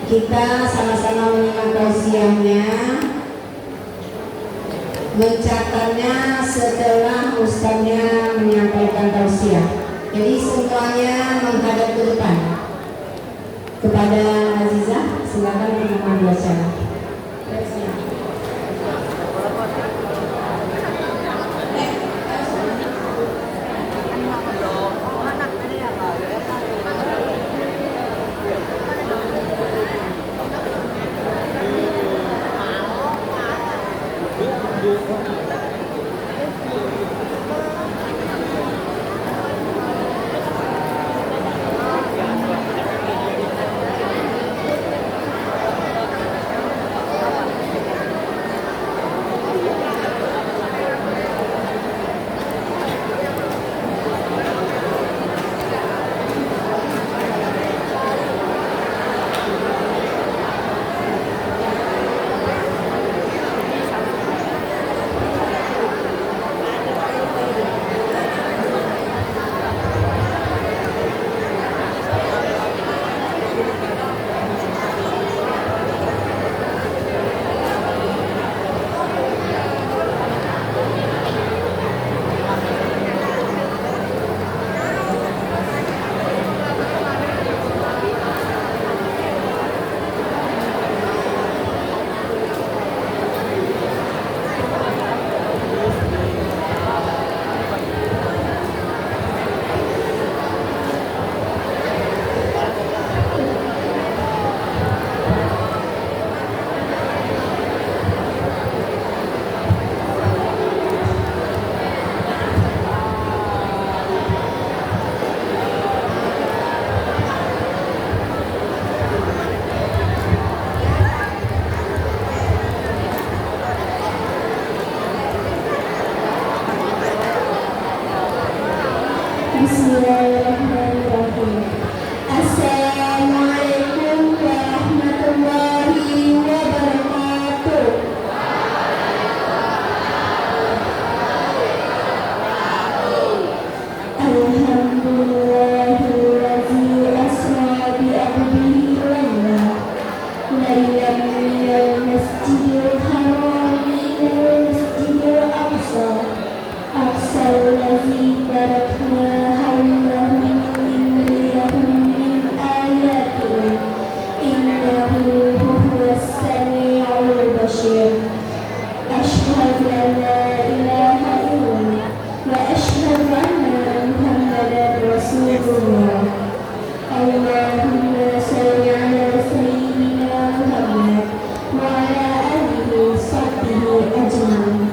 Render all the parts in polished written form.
Kita sama-sama menyimak tausiahnya. Mencatatnya setelah ustaznya menyampaikan tausiah. Jadi semuanya menghadap ke depan. Kepada Azizah, silakan untuk membaca. Bismillahirrahmanirrahim. Assalamualaikum warahmatullahi wabarakatuh. Alhamdulillahillazi asra bi abdihi laylan minal masjidil haram ilal masjidil aqsa aqsallazi barakna أشهد أن لا إله إلا الله وأشهد أن محمدا رسول الله. اللهم صل على سيدنا محمد وعلى آله وصحبه أجمعين.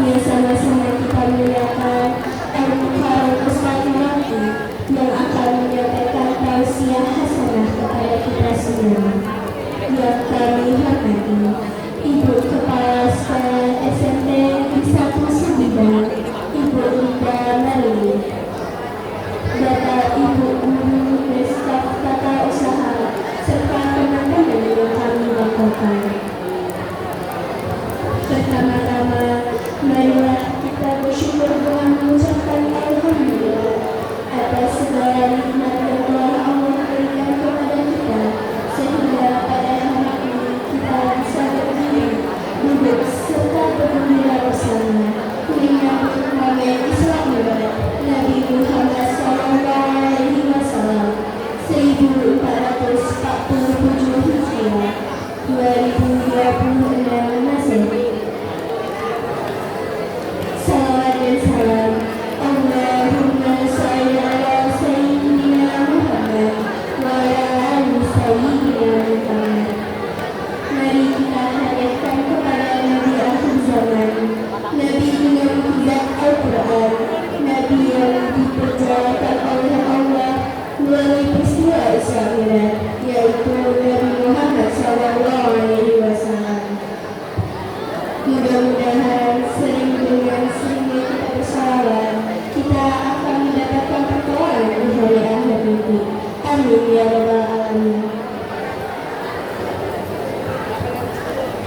Yang sama-sama kita muliakan Al-Mukarram Ustaz Maki yang akan menyampaikan tausiah hasanah kepada kita semua. Yang kami hormati Ibu Kepala Sekolah SMP Satu Sembilan, Ibu Linda Mali, Bapak Ibu Guru dan staf tata usaha, serta teman-teman yang kami banggakan. Pertama-tama, marilah kita bersyukur dengan mengucapkan Alhamdulillah atas segala nikmat yang telah Allah berikan kepada kita, sehingga pada hari ini kita bisa berdiri, duduk, serta bergembira bersama menyambut Maulid Islam Nabi Muhammad SAW 1447 Hijriah 2026 Masehi. Salawat dan salam Allahumma sholli ala sayyidina Muhammad wa ala ali sayyidina Muhammad. Mari kita hadirkan kepada Nabi akhir zaman, Nabi dengan mukjizat Al-Quran, Nabi yang dipercayakan oleh Allah melalui peristiwa Isra Mi'raj, yaitu Nabi Muhammad SAW. Mudah-mudahan sering dengan seringnya kita bersalawat, kita akan mendapatkan pertolongan di hari akhir nanti. Amin ya rabbal alamin.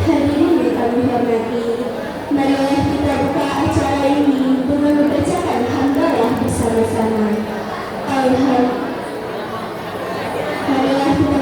Hadirin yang kami hormati, marilah kita buka acara ini dengan membacakan hamdalah bersama-sama. Marilah kita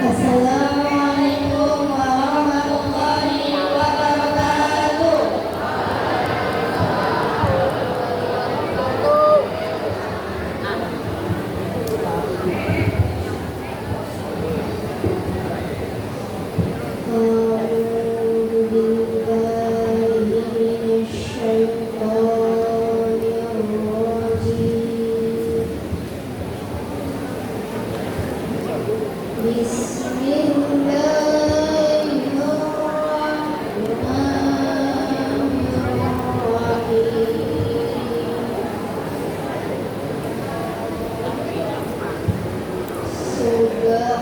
Assalamualaikum warahmatullahi wabarakatuh. La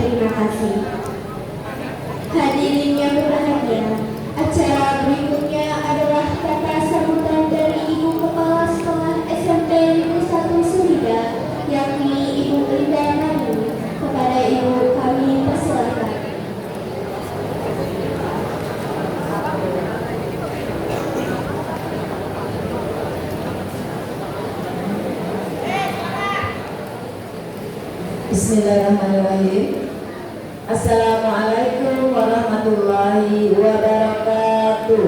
terima kasih. Hadirin yang berbahagia, acara berikutnya adalah kata sambutan dari Ibu Kepala Sekolah SMP Negeri 1 Surida, yakni Ibu Linda Nani. Kepada Ibu kami persilakan. Bismillahirrahmanirrahim. Assalamualaikum warahmatullahi wabarakatuh.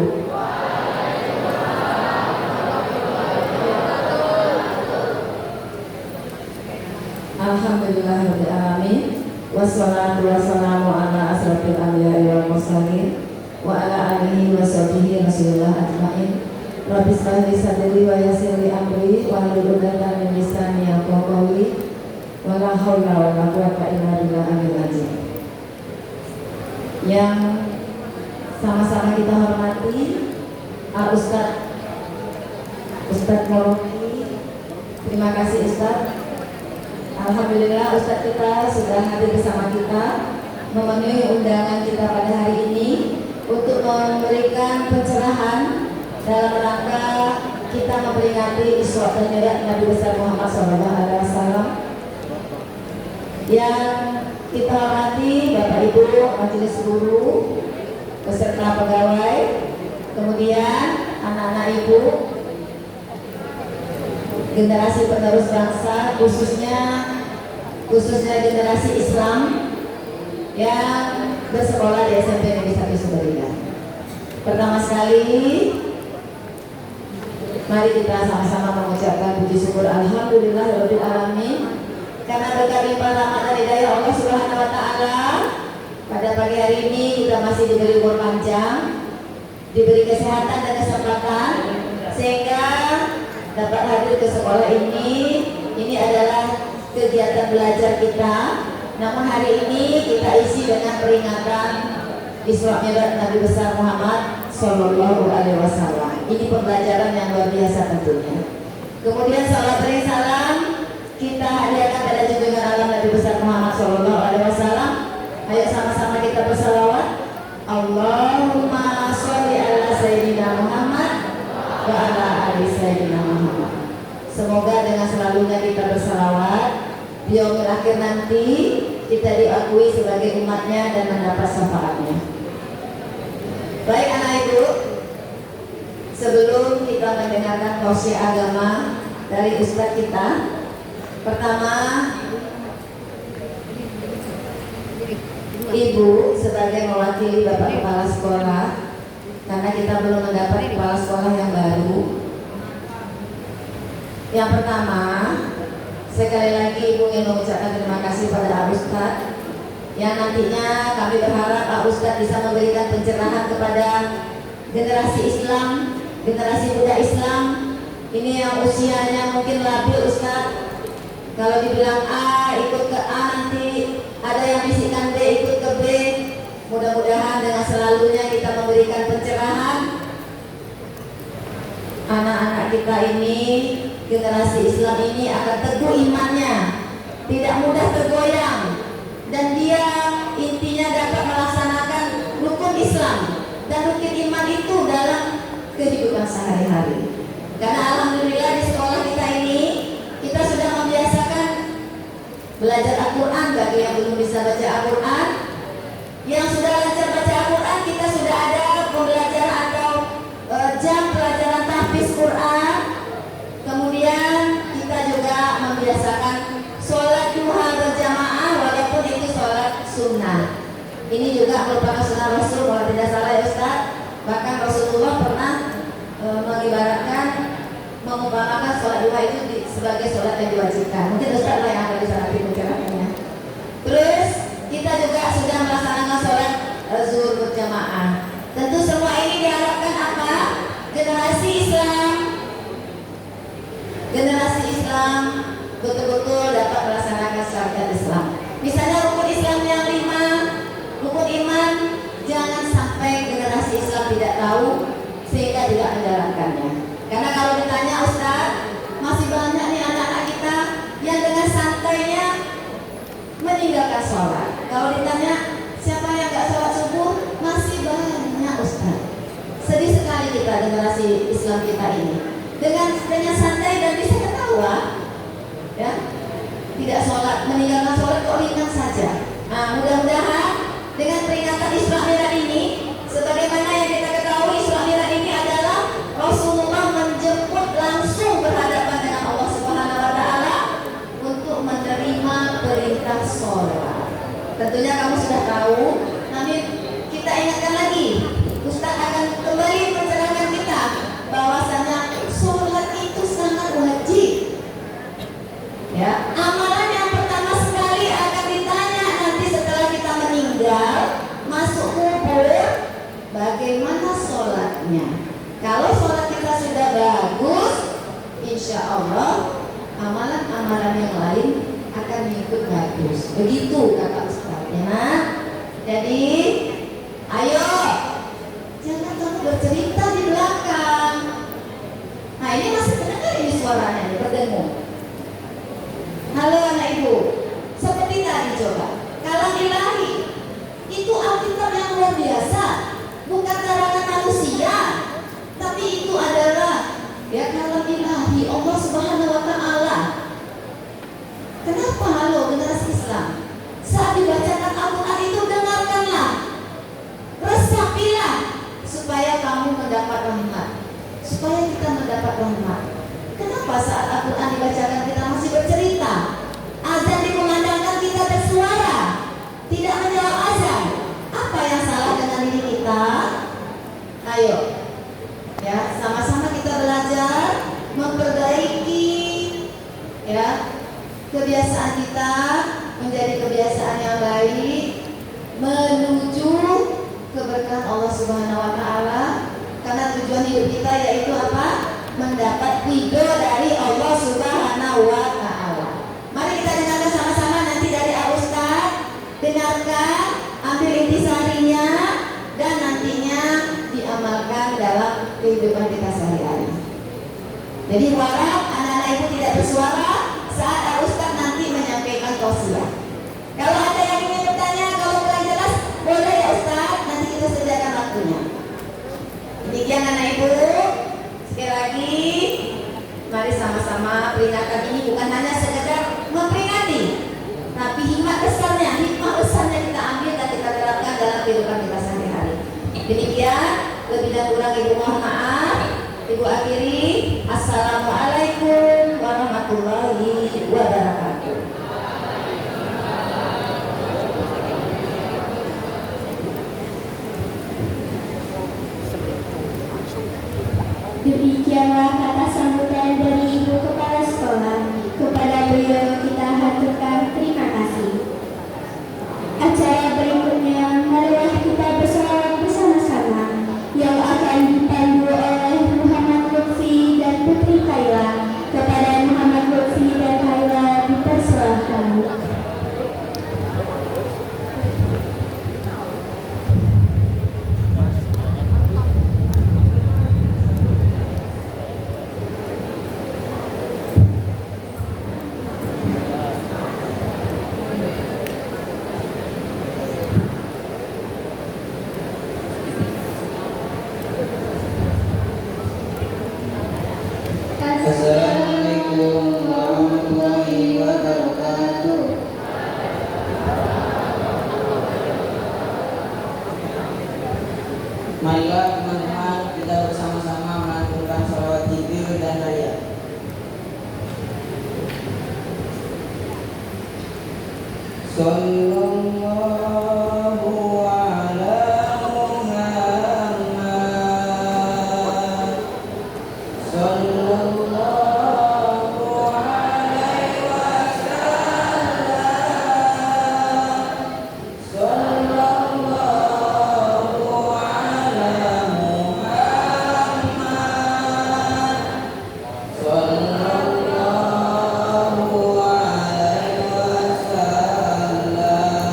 Alhamdulillahirabbil alamin. Wassalatu wassalamu ala asrofil anbiya'i wal mursalin wa ala alihi wa sahbihi rasulillah ajmain. Rabbi shrah li sadri wa yassir li amri wahlul 'uqdatam min lisani yafqahu qawli. Wala haula wala quwwata illa billahil azim. Yang sama-sama kita hormati Ustadz Moroki. Terima kasih Ustadz. Alhamdulillah Ustadz kita sudah hadir bersama kita, memenuhi undangan kita pada hari ini untuk memberikan pencerahan dalam rangka kita memperingati Isra dan Mi'raj Nabi besar Muhammad SAW. Yang kita hormati Bapak Ibu Majelis Guru beserta pegawai, kemudian anak-anak Ibu, generasi penerus bangsa, khususnya generasi Islam yang bersekolah di SMP Negeri 1 Sumberjaya. Pertama sekali, mari kita sama-sama mengucapkan puji syukur alhamdulillahirabbil alamin. Karena berkat limpah rahmat dan hidayah Allah Subhanahu wa taala, pada pagi hari ini kita masih diberi umur panjang, diberi kesehatan dan kesempatan sehingga dapat hadir ke sekolah ini. Ini adalah kegiatan belajar kita. Namun hari ini kita isi dengan peringatan Isra Mi'raj Nabi besar Muhammad Sallallahu Alaihi Wasallam. Ini pembelajaran yang luar biasa tentunya. Kemudian salat dan salam kita hadiahkan pada junjungan alam Nabi besar Muhammad Sallallahu Alaihi Wasallam. Ayo sama-sama kita bersalawat. Allahumma sholli ala Sayyidina Muhammad wa ala ali Sayyidina Muhammad. Semoga dengan selalunya kita bersalawat, di yaumil akhir nanti kita diakui sebagai umatnya dan mendapat syafaatnya. Baik anak ibu, sebelum kita mendengarkan tausiah agama dari ustadz kita, pertama, Ibu sebagai mewakili Bapak Kepala Sekolah, karena kita belum mendapat Kepala Sekolah yang baru. Yang pertama, sekali lagi Ibu ingin mengucapkan terima kasih pada Pak Ustadz, yang nantinya kami berharap Pak Ustadz bisa memberikan pencerahan kepada generasi Islam, generasi muda Islam. Ini yang usianya mungkin labil Ustadz. Kalau dibilang A ikut ke A, nanti ada yang bisikan B ikut ke B. Mudah-mudahan dengan selalunya kita memberikan pencerahan, anak-anak kita ini, generasi Islam ini akan teguh imannya, tidak mudah tergoyang, dan dia intinya dapat melaksanakan rukun Islam dan rukun iman itu dalam kehidupan sehari-hari. Karena alhamdulillah di sekolah kita ini kita sudah membiasakan belajar Al-Quran. Bagi yang belum bisa baca Al-Quran, yang sudah belajar baca Al-Quran, kita sudah ada pembelajaran atau jam pelajaran tahfiz Quran. Kemudian kita juga membiasakan sholat duha berjamaah walaupun itu sholat sunnah. Ini juga merupakan sunnah Rasul kalau tidak salah ya Ustaz. Bahkan Rasulullah pernah mengibaratkan, mengumpamakan sholat duha itu sebagai sholat yang diwajibkan. Mungkin Ustaz lah yang akan disarati penjelasannya. Terus kita juga sudah melaksanakan sholat zuhur berjamaah. Tentu semua ini diharapkan apa? Generasi Islam betul-betul dapat melaksanakan syariat Islam. Misalnya rukun Islam yang 5, rukun iman, jangan sampai generasi Islam tidak tahu sehingga tidak menjalankannya. Karena kalau ditanya Ustaz, masih banyak nih anak-anak kita yang dengan santainya meninggalkan sholat. generasi Islam kita ini dengan santai dan bisa ketawa, ya, tidak sholat, meninggalkan sholat kok ringan saja. Nah, mudah-mudahan dengan peringatan Isra Mi'raj ini, sebagaimana yang kita ketahui, Isra Mi'raj ini adalah Rasulullah menjemput langsung berhadapan dengan Allah Subhanahu wa Ta'ala untuk menerima perintah sholat. Tentunya kamu sudah tahu, nanti kita ingatkan lagi, Ustaz akan kembali mencerahkan kita bahwasanya sholat itu sangat wajib. Ya, amalan yang pertama sekali akan ditanya nanti setelah kita meninggal, masuk kubur, bagaimana sholatnya. Kalau sholat kita sudah bagus, insya Allah amalan-amalan yang lain akan ikut bagus. Begitu kata Ustaz, ya. Jadi, ayo, jangan kamu bercerita di belakang. Nah, ini masih terdengar ini suaranya, ini berdengung. Halo anak ibu, seperti tadi coba, kalam ilahi itu Alkitab yang luar biasa, bukan karangan manusia, tapi itu adalah ya kalam ilahi Allah Subhanahu wa Ta'ala. Kenapa halo generasi Islam? Saat dibacakan Al-Quran itu dengarkanlah, resapilah, supaya kamu mendapat rahmat, supaya kita mendapat rahmat. Kenapa saat Al-Quran dibacakan kita masih bercerita? Azan dikumandangkan kita bersuara, tidak menjawab azan. Apa yang salah dengan diri kita? Ayo, ya, sama-sama kita belajar memperbaiki, ya, kebiasaan kita menjadi kebiasaan yang baik menuju keberkahan Allah Subhanahu wa Ta'ala. Karena tujuan hidup kita yaitu apa? Mendapat ridho dari Allah Subhanahu wa Ta'ala. Mari kita dengarkan sama-sama nanti dari Al Ustaz. Dengarkan, ambil intisarinya, dan nantinya diamalkan dalam kehidupan kita sehari-hari. Jadi harap anak-anak ibu tidak bersuara saat Al Ustaz nanti menyampaikan tausiah. Kalau ada yang ingin bertanya, kalau kurang jelas, boleh ya Ustaz, nanti kita sediakan waktunya. Demikian anak ibu. Sekali lagi, mari sama-sama peringatan ini bukan hanya sekedar memperingati, tapi hikmah besarnya kita ambil dan kita terapkan dalam kehidupan kita sehari-hari. Demikian, lebih dan kurang ibu mohon maaf. Ibu akhiri, assalamualaikum warahmatullahi wabarakatuh. Demikianlah kata sambutan dari Ibu Kepala Sekolah. Kepada beliau kita haturkan terima kasih. Acara berikutnya, marilah kita bersolawat bersama-sama yang akan dipandu oleh Muhammad Lutfi dan Putri Kaila. Kepada Muhammad Lutfi dan Kaila dipersilahkan. Assalamualaikum warahmatullahi wabarakatuh. Marilah teman-teman kita bersama-sama mengaturkan sholawat zikir dan raya. Sallallahu ala Muhammad. Sallallahu alaihi wasallam. Sallallahu ala Muhammad. Sallallahu alaihi wasallam.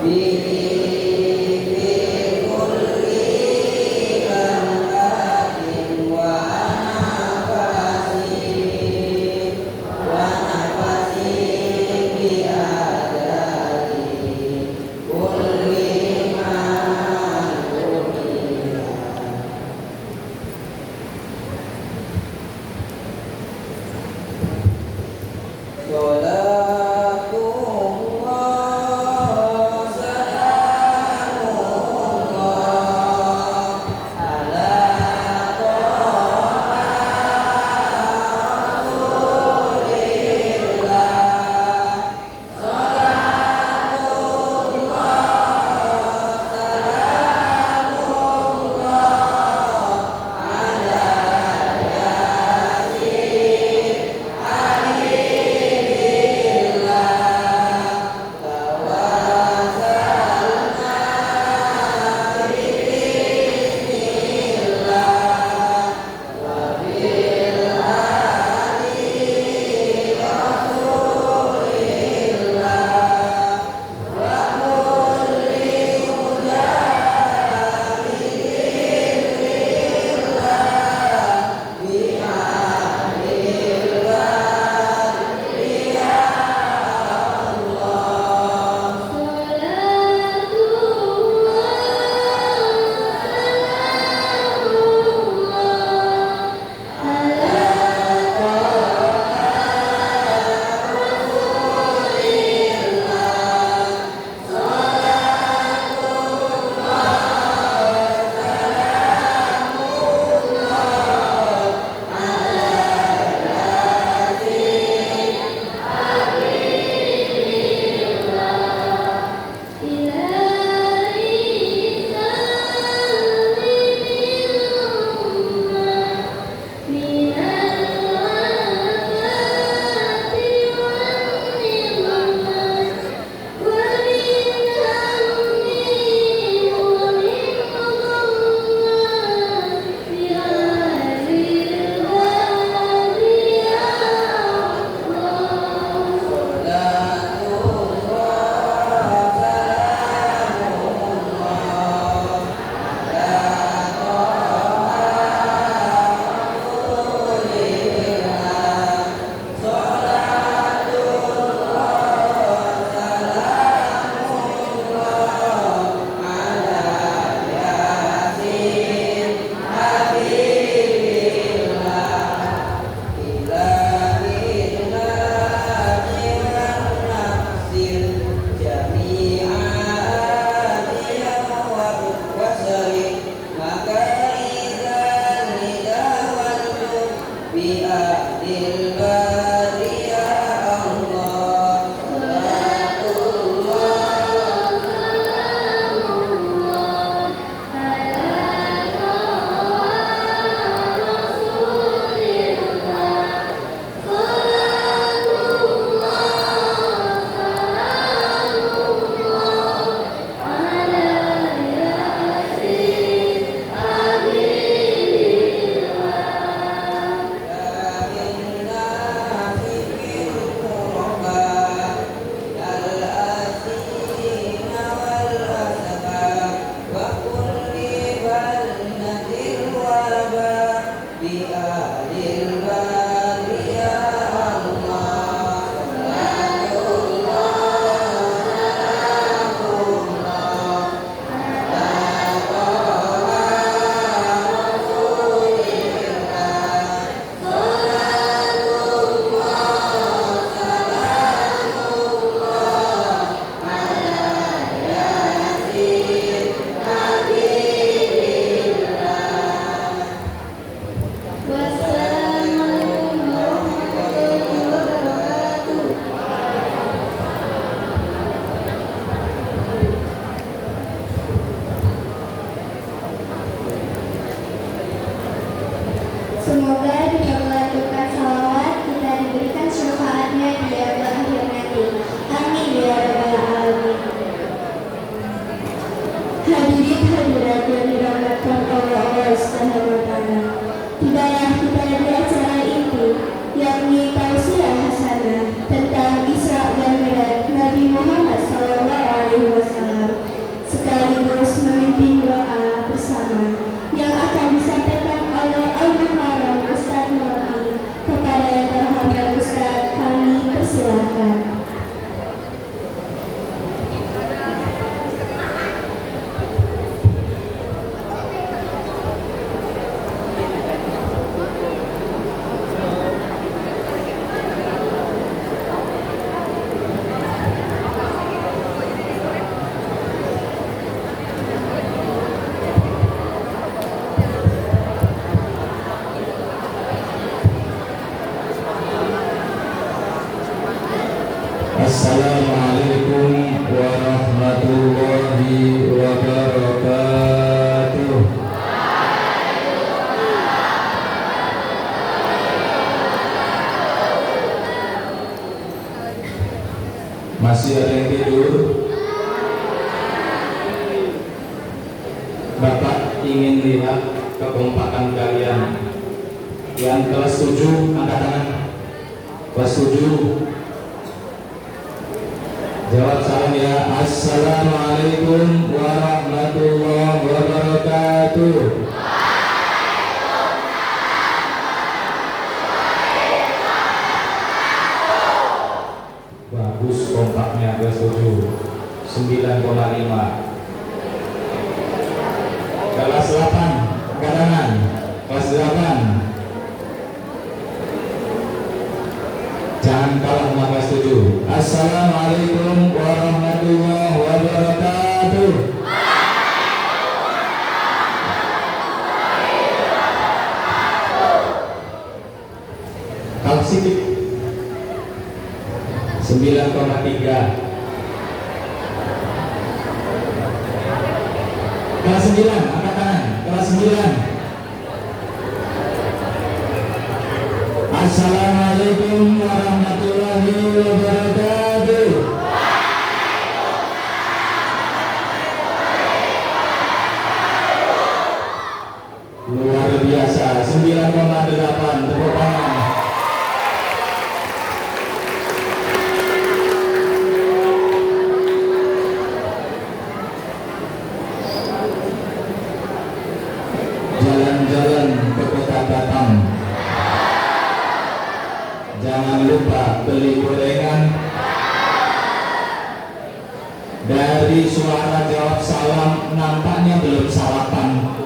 Salatullah melihat kekompakan kalian. Yang kelas 7 angkat tangan. Kelas 7. Jawab salam ya. Assalamualaikum warahmatullahi wabarakatuh. Bagus kompaknya kelas 7. 9,5. Kelas 8 kanan. Kelas 8. Jangan kalah sama kelas 7. Assalamualaikum warahmatullahi wabarakatuh. Kalah sedikit. 9,3. Kelas 9, angkat tangan. Kelas 9. Assalamualaikum warahmatullahi wabarakatuh. Luar biasa. 9,8. Tepuk tangan. Jalan-jalan ke kota Batam, jangan lupa beli gorengan. Dari suara jawab salam nampaknya belum sarapan.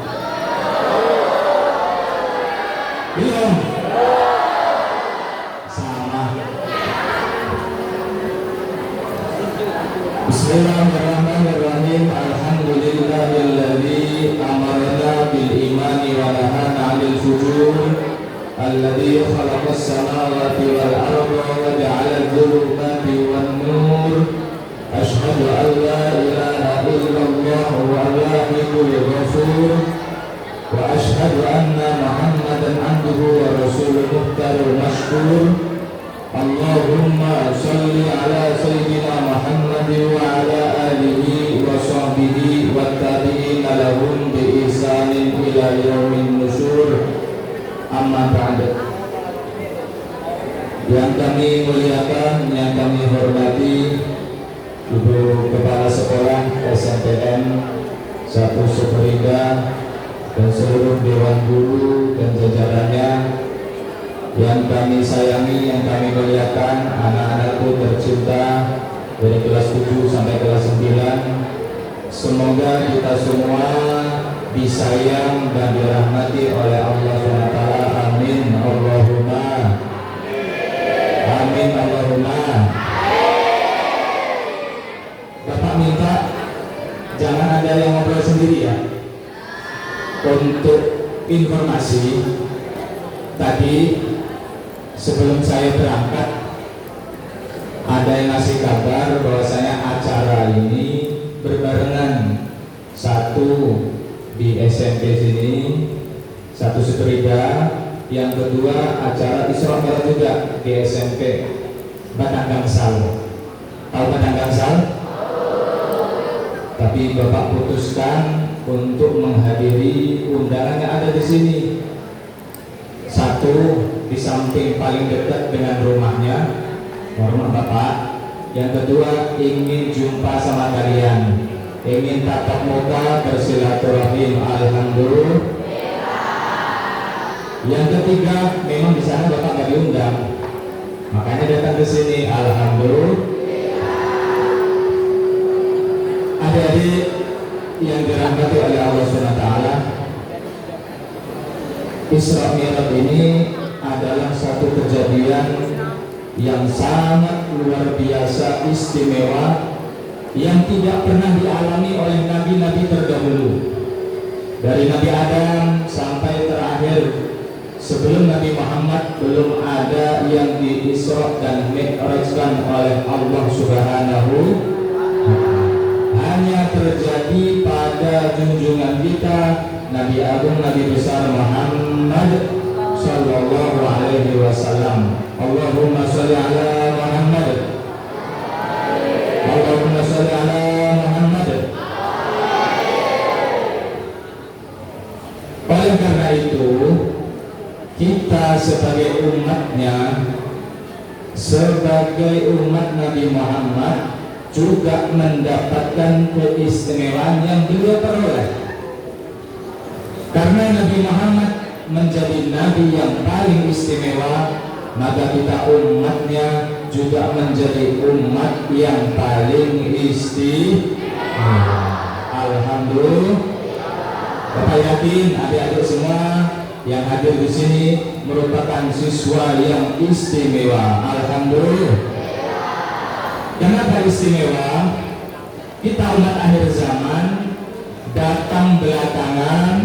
Belum? Sama. Bismillahirrahmanirrahim. Alhamdulillahilladzi amarna bil imani wa nahana 'anil fujur. Alladzi khalaqas samawati wal arda wa ja'ala adh-dhulumati wan nur. Asyhadu an la ilaha illallah wal-wahidul ghafur. Wa asyhadu anna Muhammadan 'abduhu wa rasuluhu muhtarul mashkur. Allahumma shalli ala sayyidina Muhammad wa ala alihi wa sahbihi wa tabi'ina lahum bi ihsanin ila yaumin nusyur. Amma ba'd. Yang kami muliakan, yang kami hormati Ibu Kepala Sekolah SMPN 1 Sukuriga dan seluruh Dewan Guru dan jajarannya, yang kami sayangi, yang kami muliakan, anak-anakku tercinta dari kelas 7 sampai kelas 9. Semoga kita semua disayang dan dirahmati oleh Allah SWT. Amin Allahumma amin Allahumma. Bapak minta jangan ada yang ngobrol sendiri ya. Untuk informasi, tadi sebelum saya berangkat ada yang ngasih kabar bahwasanya acara ini berbarengan, satu di SMP sini, satu Sekerida, yang kedua acara Isra Mi'raj juga di SMP Batang Gangsal. Tahu Batang Gangsal? Tapi Bapak putuskan untuk menghadiri undangan yang ada di sini. Satu, di samping paling dekat dengan rumahnya, rumah Bapak. Yang kedua, ingin jumpa sama kalian, ingin tatap muka, bersilaturahim. Alhamdulillah. Yang ketiga, memang di sana Bapak nggak diundang, makanya datang ke sini. Alhamdulillah. Adik-adik yang dirahmati oleh Allah SWT, Isra Mi'raj ini adalah satu kejadian yang sangat luar biasa istimewa, yang tidak pernah dialami oleh nabi-nabi terdahulu, dari Nabi Adam sampai terakhir sebelum Nabi Muhammad. Belum ada yang di-Isra dan Mi'rajkan oleh Allah Subhanahu. Hanya terjadi pada junjungan kita, Nabi Agung, Nabi besar Muhammad Sallallahu Alaihi Wasallam. Allahumma sholli ala Muhammad. Allahumma sholli ala Muhammad. sebagai umat Nabi Muhammad juga mendapatkan keistimewaan yang beliau peroleh. Karena Nabi Muhammad menjadi nabi yang paling istimewa, maka kita umatnya juga menjadi umat yang paling istimewa. Alhamdulillah. Bapak yakin adik-adik semua yang hadir di sini merupakan siswa yang istimewa. Alhamdulillah. Kenapa istimewa? Kita umat akhir zaman, datang belakangan,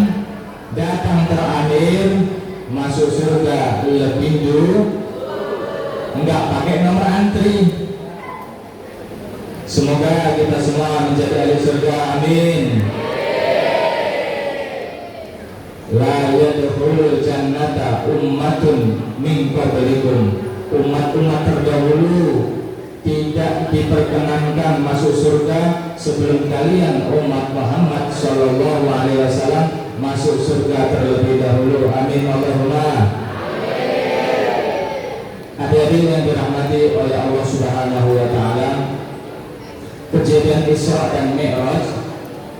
datang terakhir, masuk surga lebih dulu, enggak pakai nomor antri. Semoga kita semua menjadi ahli surga, amin. La yadkhulul jannata ummatun min qablikum, umat-umat terdahulu tidak diperkenankan masuk surga sebelum kalian umat Muhammad sallallahu alaihi wasallam masuk surga terlebih dahulu. Amin Allahumma. Hadirin yang dirahmati oleh Allah Subhanahu wa taala, kejadian Isra dan Mi'raj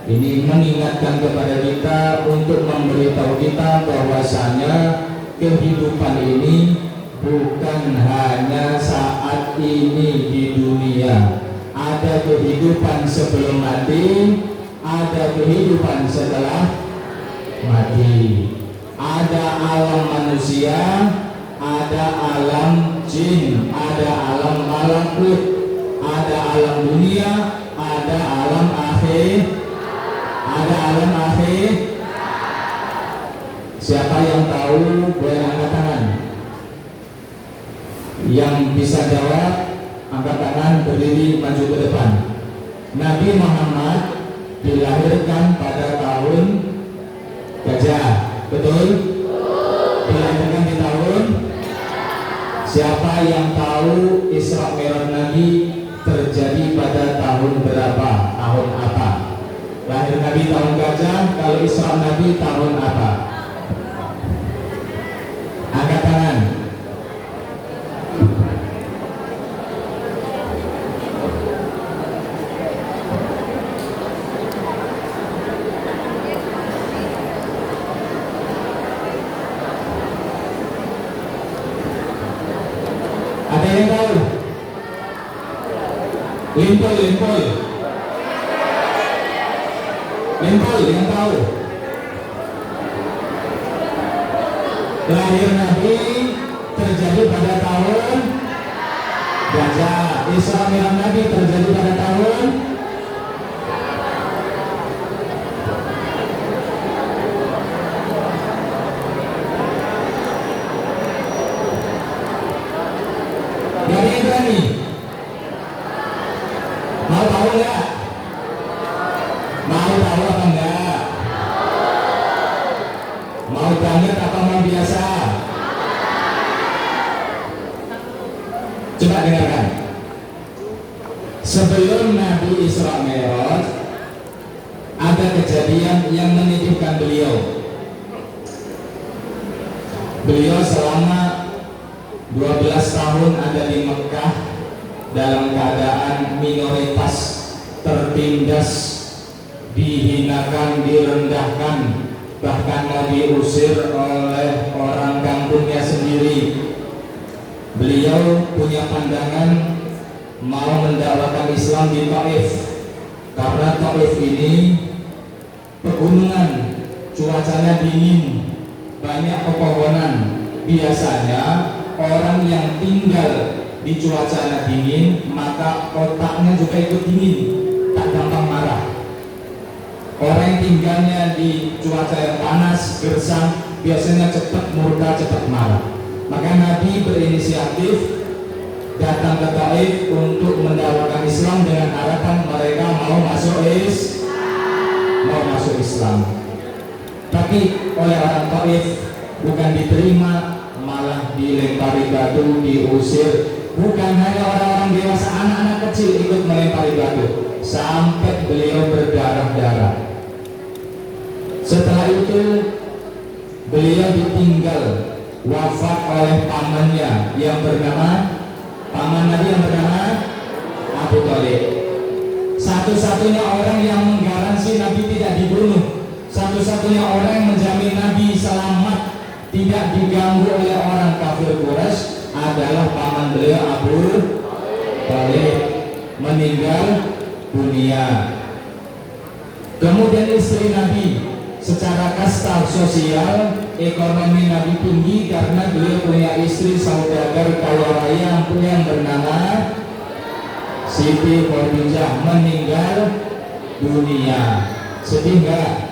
ini mengingatkan kepada kita untuk memberitahu kita bahwasanya kehidupan ini bukan hanya saat ini di dunia. Ada kehidupan sebelum mati, ada kehidupan setelah mati. Ada alam manusia, ada alam jin, ada alam malakut, ada alam dunia, ada alam akhir, ada alam akhir. Siapa yang tahu boleh angkat tangan. Yang bisa jawab angkat tangan, berdiri maju ke depan. Nabi Muhammad dilahirkan pada tahun Gajah, betul? Dilahirkan di tahun. Siapa yang tahu Isra Mi'raj Nabi terjadi pada tahun berapa? Tahun apa? Lahir Nabi tahun Gajah, kalau Isra Nabi tahun apa? Angkat tangan. Ada yang tahu? Limpol yang tahu. Lahir Nabi terjadi pada tahun Gajah. Isra Mi'raj Nabi terjadi pada tahun berani. Mau tahu nggak? Mau tahu apa enggak? Mau banget apa mau biasa? Coba dengarkan. Sebelum Nabi Isra Mi'raj ada kejadian yang menyedihkan beliau. Beliau selama 12 tahun ada di Mekah dalam keadaan minoritas, tertindas, dihinakan, direndahkan, bahkan mau diusir oleh orang kampungnya sendiri. Beliau punya pandangan mau mendakwakan Islam di Taif, karena Taif ini pegunungan, cuacanya dingin, banyak pepohonan. Biasanya orang yang tinggal di cuaca dingin maka otaknya juga ikut dingin, tak gampang marah. Orang yang tinggalnya di cuaca yang panas, gersang, biasanya cepat murka, cepat marah. Maka Nabi berinisiatif datang ke Taif untuk mendakwakan Islam dengan harapan mereka mau masuk Islam. Tapi oleh orang Taif bukan diterima, malah dilempari batu, diusir. Bukan hanya orang-orang dewasa, anak-anak kecil ikut melempari batu sampai beliau berdarah-darah. Setelah itu beliau ditinggal, wafat oleh pamannya yang bernama paman Nabi yang bernama Abu Thalib. Satu-satunya orang yang menggaransi Nabi tidak dibunuh, satu-satunya orang yang menjamin Nabi selamat tidak diganggu oleh orang kafir Quraisy adalah paman beliau Abu Thalib, meninggal dunia. Kemudian istri Nabi, secara kasta sosial ekonomi Nabi tinggi karena beliau punya istri saudagar kaya raya yang bernama Siti Khadijah, meninggal dunia. Sedih enggak?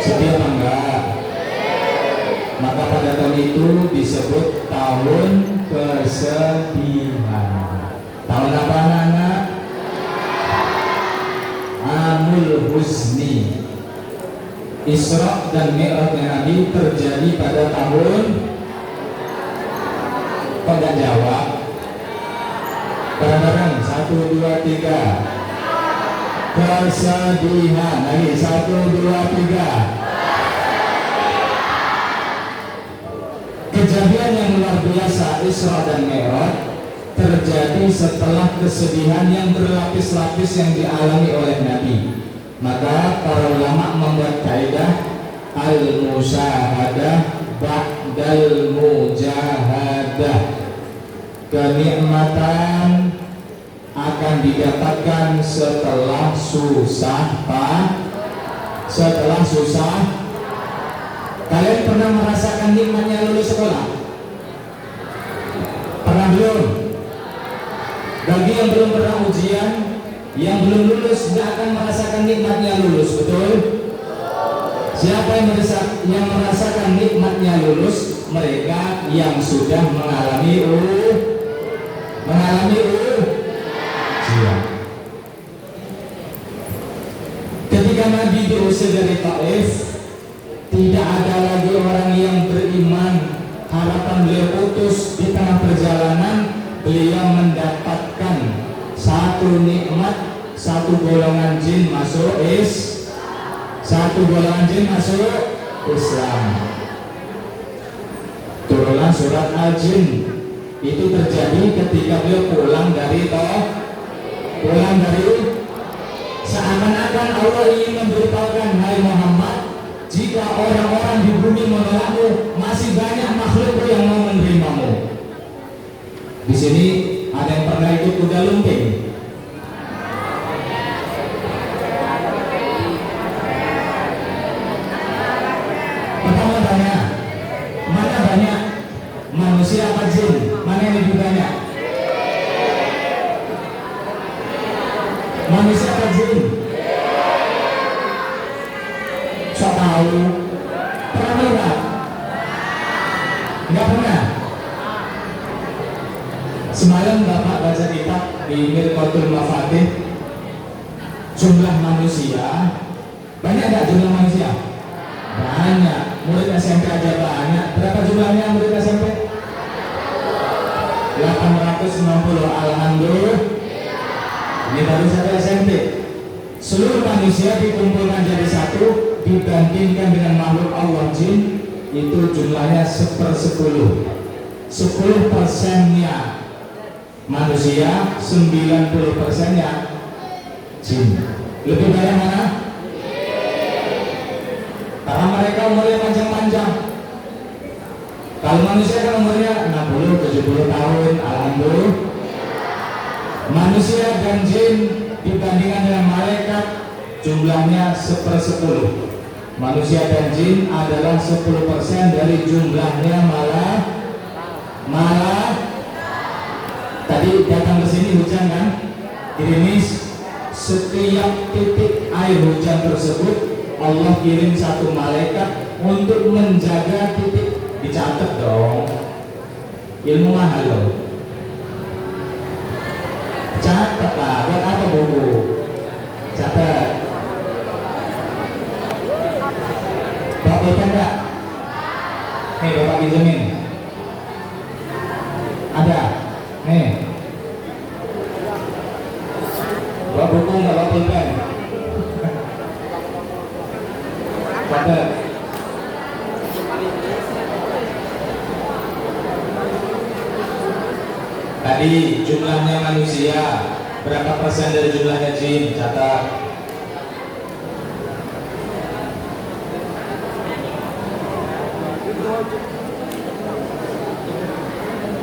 Sedih apa enggak? Maka pada tahun itu disebut tahun kesedihan. Tahun apa anak-anak? Amul Huzni. Isra dan Mi'rajnya Nabi terjadi pada tahun, kok enggak jawab? Bareng-bareng, 1, 2, 3. Kesedihan. Lagi 1, 2, 3. Kejadian yang luar biasa Isra dan Mi'raj terjadi setelah kesedihan yang berlapis-lapis yang dialami oleh Nabi. Maka para ulama membuat kaidah al-musyahadah ba'dal mujahadah. Kenikmatan akan didapatkan setelah susah, Pak. Setelah susah. Kalian pernah merasakan nikmatnya lulus sekolah? Pernah belum? Bagi yang belum pernah ujian, yang belum lulus tidak akan merasakan nikmatnya lulus, betul? Siapa yang merasakan nikmatnya lulus? Mereka yang sudah mengalami ujian. Ketika Nabi diusir dari Taif, tidak ada lagi orang yang beriman. Harapan beliau putus di tengah perjalanan. Beliau mendapatkan satu nikmat, satu golongan jin masuk Islam. Turunlah surat Al-Jin. Itu terjadi ketika beliau pulang dari seakan-akan Allah ingin memberitahukan, hai Muhammad, jika orang-orang di bumi menolakmu, masih banyak makhluk yang mau menerimamu. Di sini ada yang pernah ikut kuda lumping? Pertama tanya, mana banyak manusia apa jin? Mana yang lebih banyak? Manusia apa jin? Sok tahu? Pernah melihat? Enggak pernah? Semalam Bapak baca kitab di Mirqatul Mafatih, jumlah manusia banyak enggak jumlah manusia? Banyak. Murid SMP aja banyak. Berapa jumlahnya murid SMP? 860. Alhamdulillah. Ini baru satu SMP. Seluruh manusia dikumpulkan jadi satu, dibandingkan dengan makhluk Allah jin, itu jumlahnya 1/10. 10%-nya manusia, 90%-nya jin. Lebih banyak mana? Karena mereka umurnya panjang-panjang. Kalau manusia kan umurnya 60-70 tahun. Alhamdulillah. Manusia dan jin dibandingkan dengan malaikat jumlahnya 1/10. Manusia dan jin adalah 10% dari jumlahnya, malah tadi datang ke sini hujan kan? Gerimis. Setiap titik air hujan tersebut Allah kirim satu malaikat untuk menjaga titik. Dicatat dong. Ilmu mahal loh. Catat lah, buat apa buku? Catat. Bapak ikan enggak? Nih Bapak pinjemin. Ada? Nih. Bawa buku enggak bawa pulpen? Catat. jumlahnya manusia, berapa persen dari jumlahnya jin? Catat.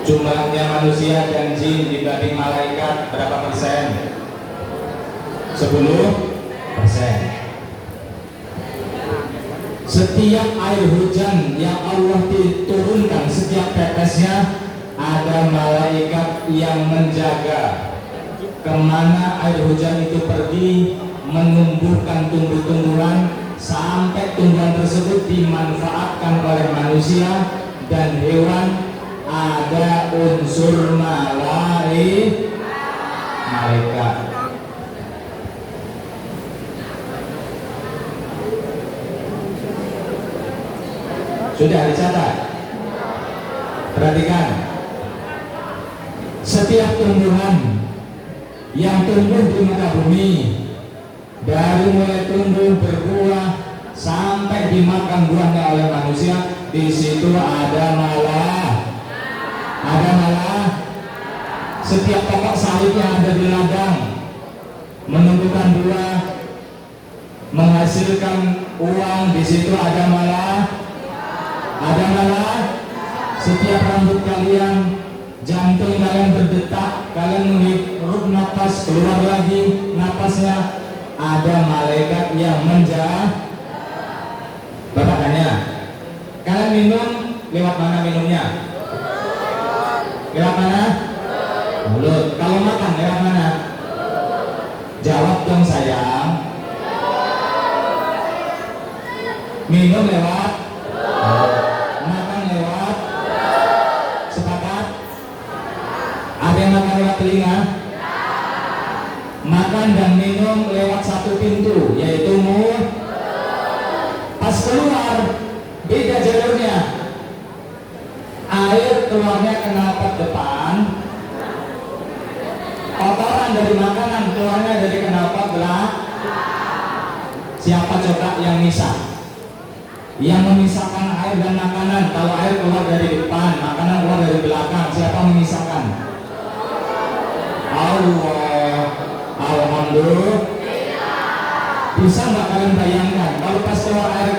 Jumlahnya manusia dan jin dibanding malaikat berapa persen? 10%. Setiap air hujan yang Allah diturunkan, setiap tetesnya ada malaikat yang menjaga kemana air hujan itu pergi, menumbuhkan tumbuh-tumbuhan sampai tumbuhan tersebut dimanfaatkan oleh manusia dan hewan. Ada unsur malaikat. Sudah dicatat? Perhatikan, setiap tumbuhan yang tumbuh di muka bumi, dari mulai tumbuh berbuah sampai dimakan buahnya oleh manusia, di situ ada malah. Setiap pokok sawit yang ada di ladang menumbuhkan buah, menghasilkan uang, di situ ada malah. Setiap rambut kalian, jantung kalian berdetak, kalian menghirup napas, keluar lagi napasnya, ada malaikat yang menjaga. Bapak tanya, kalian minum lewat mana minumnya? Lewat mana? Mulut. Kalau makan lewat mana? Jawab dong sayang. Minum lewat? Makan lewat? Sepakat? Ada yang makan lewat telinga? Makan dan minum lewat satu pintu, yaitu mulut. Pas keluar, beda jalurnya. Air keluarnya knalpot depan, kotoran dari makanan keluarnya dari knalpot belakang. Siapa coba yang misah? Yang memisahkan air dan makanan. Kalau air keluar dari depan, makanan keluar dari belakang, siapa memisahkan? Allah. Alhamdulillah. Bisa nggak kalian bayangkan kalau pas keluar air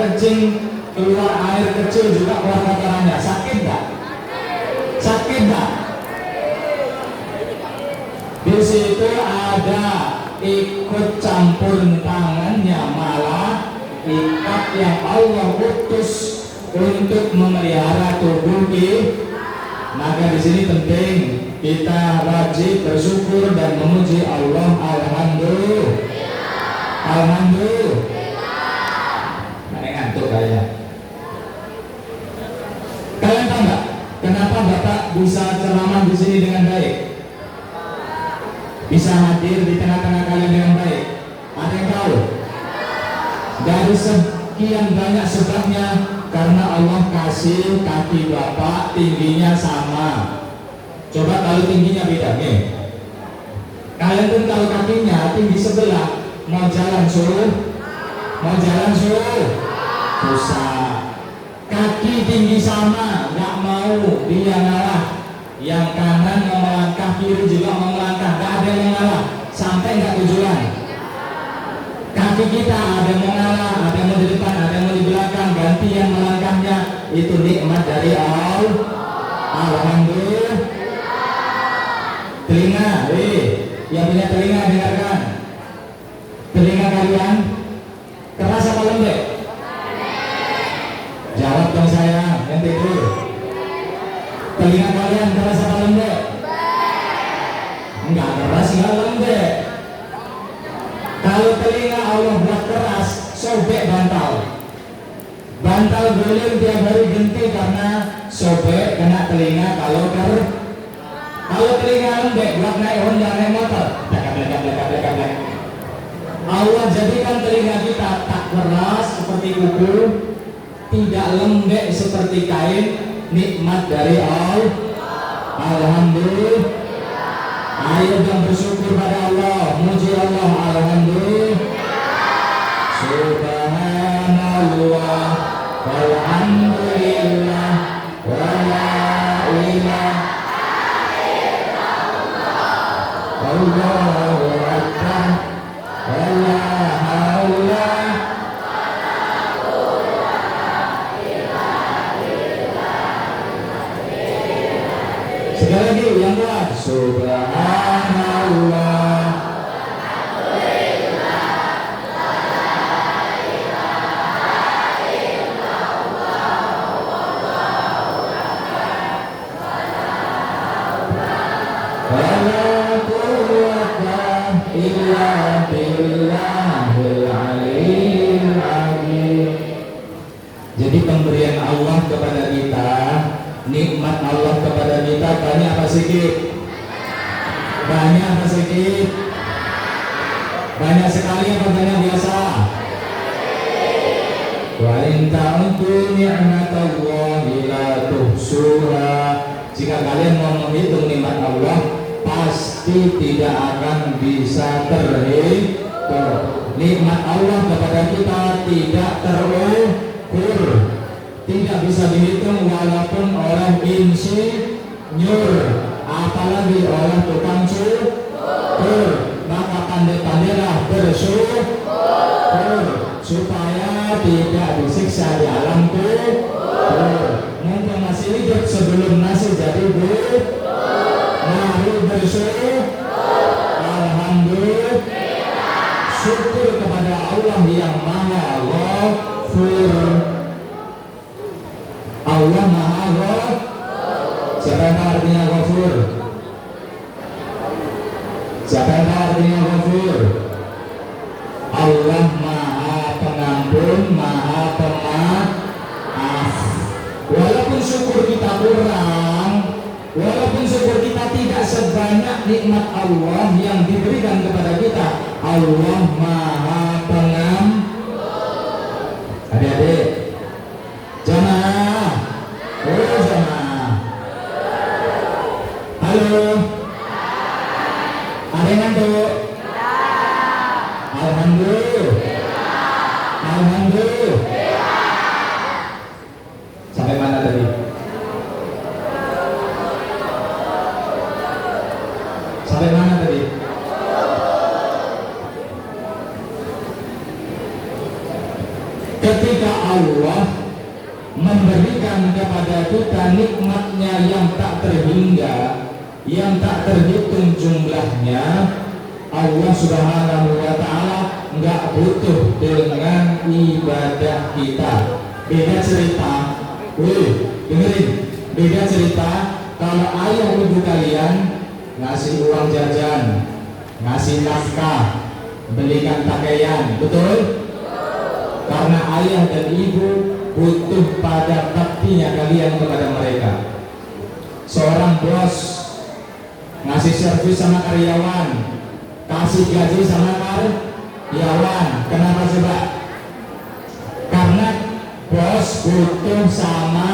kecil juga keluar kotorannya, sakit nggak? Sakit nggak? Di situ ada ikut campur tangannya, malah ikat yang Allah utus untuk memelihara tubuh kita. Maka di sini penting kita wajib bersyukur dan memuji Allah. Alhamdulillah. Mana ngantuk kalian? Kalian tahu nggak kenapa Bapak bisa ceramah di sini dengan baik? Bisa hadir di tengah-tengah kalian dengan baik? Ada yang tahu? Dari sekian banyak sebabnya, karena Allah kasih kaki Bapak tingginya sama. Coba kalau tingginya beda nih. Kalian pun tahu kakinya tinggi sebelah, mau jalan suruh, susah. Kaki tinggi sama, nggak mau, dia ngalah. Yang kanan mau melangkah, kiri juga mau melangkah, nggak ada yang ngalah sampai nggak tujuan. Kaki kita ada yang mau ngalah, ada yang mau di depan, ada yang mau di belakang, gantian melangkahnya. Itu nikmat dari Allah. Alhamdulillah. Telinga, yang punya telinga dengarkan. Telinga kalian keras apa lembek? Jawab dong sayang, yang tidur. Telinga kalian keras apa lembek? Enggak keras, enggak lembek. Kalau telinga Allah buat keras, sobek bantal. Bantal guling tiap hari ganti karena sobek kena telinga. Kalau telinga lembek buat naik Honda, naik motor, blek. Allah jadikan telinga kita tak keras seperti kuku, tidak lembek seperti kain, nikmat dari Allah. Alhamdulillah. Ayo dan bersyukur pada Allah, muji Allah. Alhamdulillah. Subhanallah walhamdulillah wa la ilaha Subhanallahil aliyyil azim. Jadi pemberian Allah kepada kita, nikmat Allah kepada kita banyak apa sedikit? Banyak apa sedikit? Banyak sekali apa banyak biasa? Wa in ta'uddu ni'matallahi la tuhsuha. Jika kalian mau menghitung nikmat Allah, pasti tidak akan bisa terhitung. Nikmat Allah kepada kita tidak terukur, tidak bisa dihitung walaupun oleh insinyur, apalagi oleh tukang cukur. Maka pandai-pandailah bersyukur supaya tidak disiksa di alam kubur. Mumpung masih hidup sebelum nasi jadi mari bersyukur. Alhamdulillah, syukur kepada Allah yang Maha Ghafur. Allah Maha Ghafur. Siapa yang tahu artinya Ghafur? Siapa yang tahu artinya Ghafur? Allah Maha Pengampun, Maha Pemaaf. Walaupun syukur kita kurang, walaupun syukur kita tidak sebanyak nikmat Allah yang diberikan kepada kita, Allah Maha Pengampun. Adik-adik, jamaah, jamaah. Halo, ada yang ngantuk? Alhamdulillah. Alhamdulillah. Sampai mana tadi? Sampai mana tadi? Ketika Allah memberikan kepada kita nikmatnya yang tak terhingga, yang tak terhitung jumlahnya, Allah Subhanahu wa Ta'ala nggak butuh dengan ibadah kita. Beda cerita, dengerin, beda cerita kalau ayah ibu kalian ngasih uang jajan, ngasih nafkah, belikan pakaian, betul? Karena ayah dan ibu butuh pada baktinya kalian kepada mereka. Seorang bos ngasih servis sama karyawan, kasih gaji sama karyawan. Kenapa coba? Karena bos butuh sama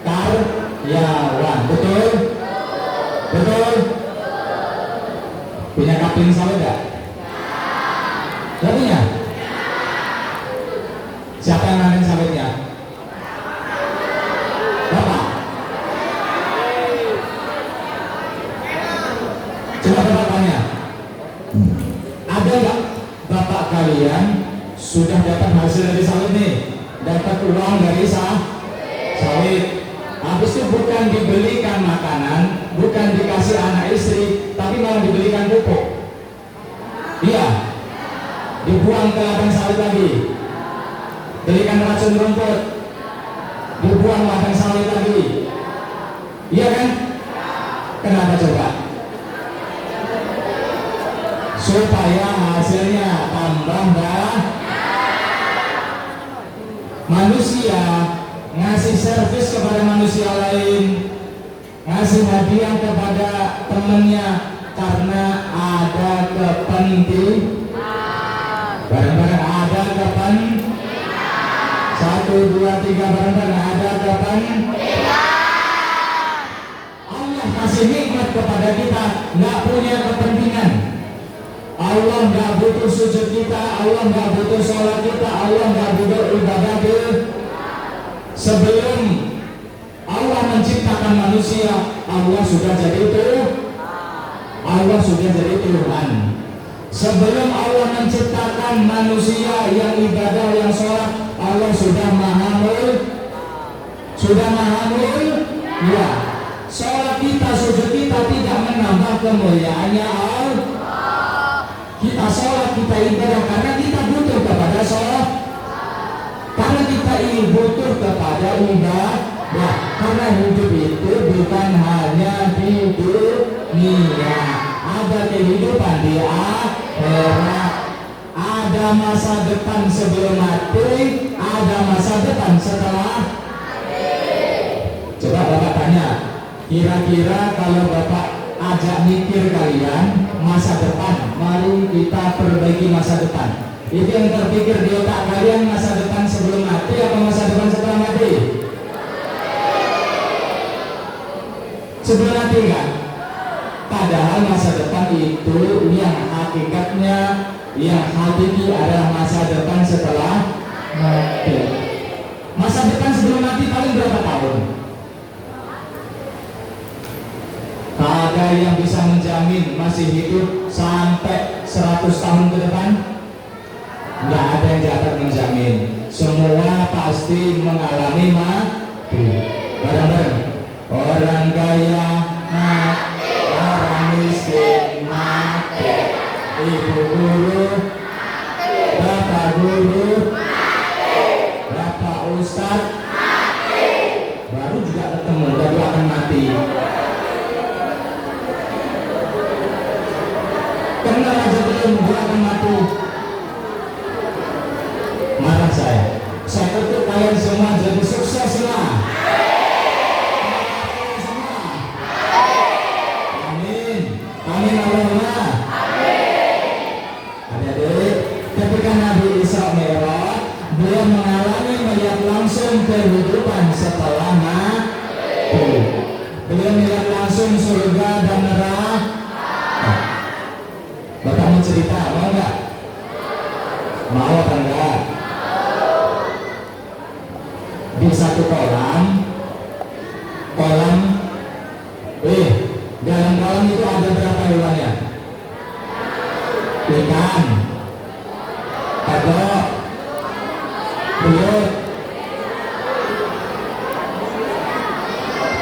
karyawan, betul? Betul? Punya kapling sawit enggak? Enggak punya? Siapa yang nanem sawitnya? Bapak? Coba bapak tanya, ada nggak bapak kalian sudah dapat hasil dari sawit nih, dapat uang dari sawit, habis itu bukan dibelikan makanan, bukan dikasih anak istri, tapi malah dibelikan pupuk. Iya, dibuang ke ladang sawit lagi, belikan racun rumput, dibuang ladang sawit lagi. Iya kan? Kenapa coba? Supaya hasilnya tambah banyak. Manusia ngasih servis kepada manusia lain, ngasih hadiah kepada temannya karena ada kepentingan. Bareng-bareng ada kepentingan. 1, 2, 3 bareng-bareng ada kepentingan. Allah kasih nikmat kepada kita, nggak punya kepentingan. Allah nggak butuh sujud kita, Allah nggak butuh sholat kita, Allah nggak butuh ibadah kita. Sebelum Allah menciptakan manusia, Allah sudah jadi Tuhan. Allah sudah jadi Tuhan. Sebelum Allah menciptakan manusia yang ibadah, yang sholat, Allah sudah maha mulya. Sudah maha mulya. Ya. Sholat kita, sujud kita tidak menambah kemuliaannya Allah. Kita sholat, kita ibadah karena kita butuh kepada sholat, karena kita butuh kepada ibadah, karena hidup itu bukan hanya di dunia, ada kehidupan di akhirat, ada masa depan sebelum mati, ada masa depan setelah mati. Coba Bapak tanya, kira-kira kalau Bapak ajak mikir kalian masa depan, mari kita perbaiki masa depan. Itu yang terpikir di otak kalian masa depan sebelum mati atau masa depan setelah mati? Sebelum mati kan? Padahal masa depan itu yang hakikatnya, yang hakiki adalah masa depan setelah mati. Masa depan sebelum mati paling berapa tahun? Ada yang bisa menjamin masih hidup sampai 100 tahun ke depan? Nggak ada yang dapat menjamin. Semua pasti mengalami mati. Bareng-bareng. Orang kaya mati, orang miskin mati, ibu guru mati, bapak guru mati, bapak ustadz mati. Baru juga ketemu, baru akan mati. Kenal aja belum, dia akan mati. Marah saya tutup kalian semua jadi sukses lah. Amin, amin Allahumma. Adik-adik, ketika Nabi Isra Mi'raj, beliau mengalami melihat langsung kehidupan setelah mati. Beliau melihat langsung surga dan neraka. Bapak mau cerita, mau enggak? Mau apa enggak? Di satu kolam dalam kolam itu ada berapa hewannya? Ikan, kodok, belut,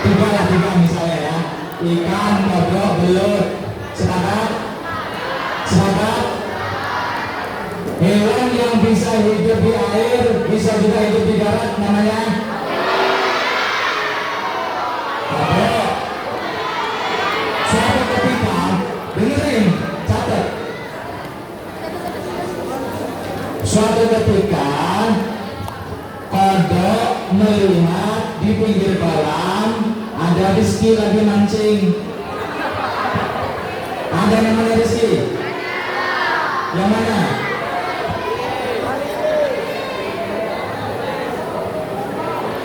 tiga misalnya ya. Ikan, kodok, belut. Sepakat? Hewan yang bisa hidup di air, bisa juga hidup di darat, namanya kodok. Suatu ketika, dengerin, catat. Suatu ketika, kodok melihat di pinggir kolam ada Rizky lagi mancing. Ada namanya Rizky? Yang mana?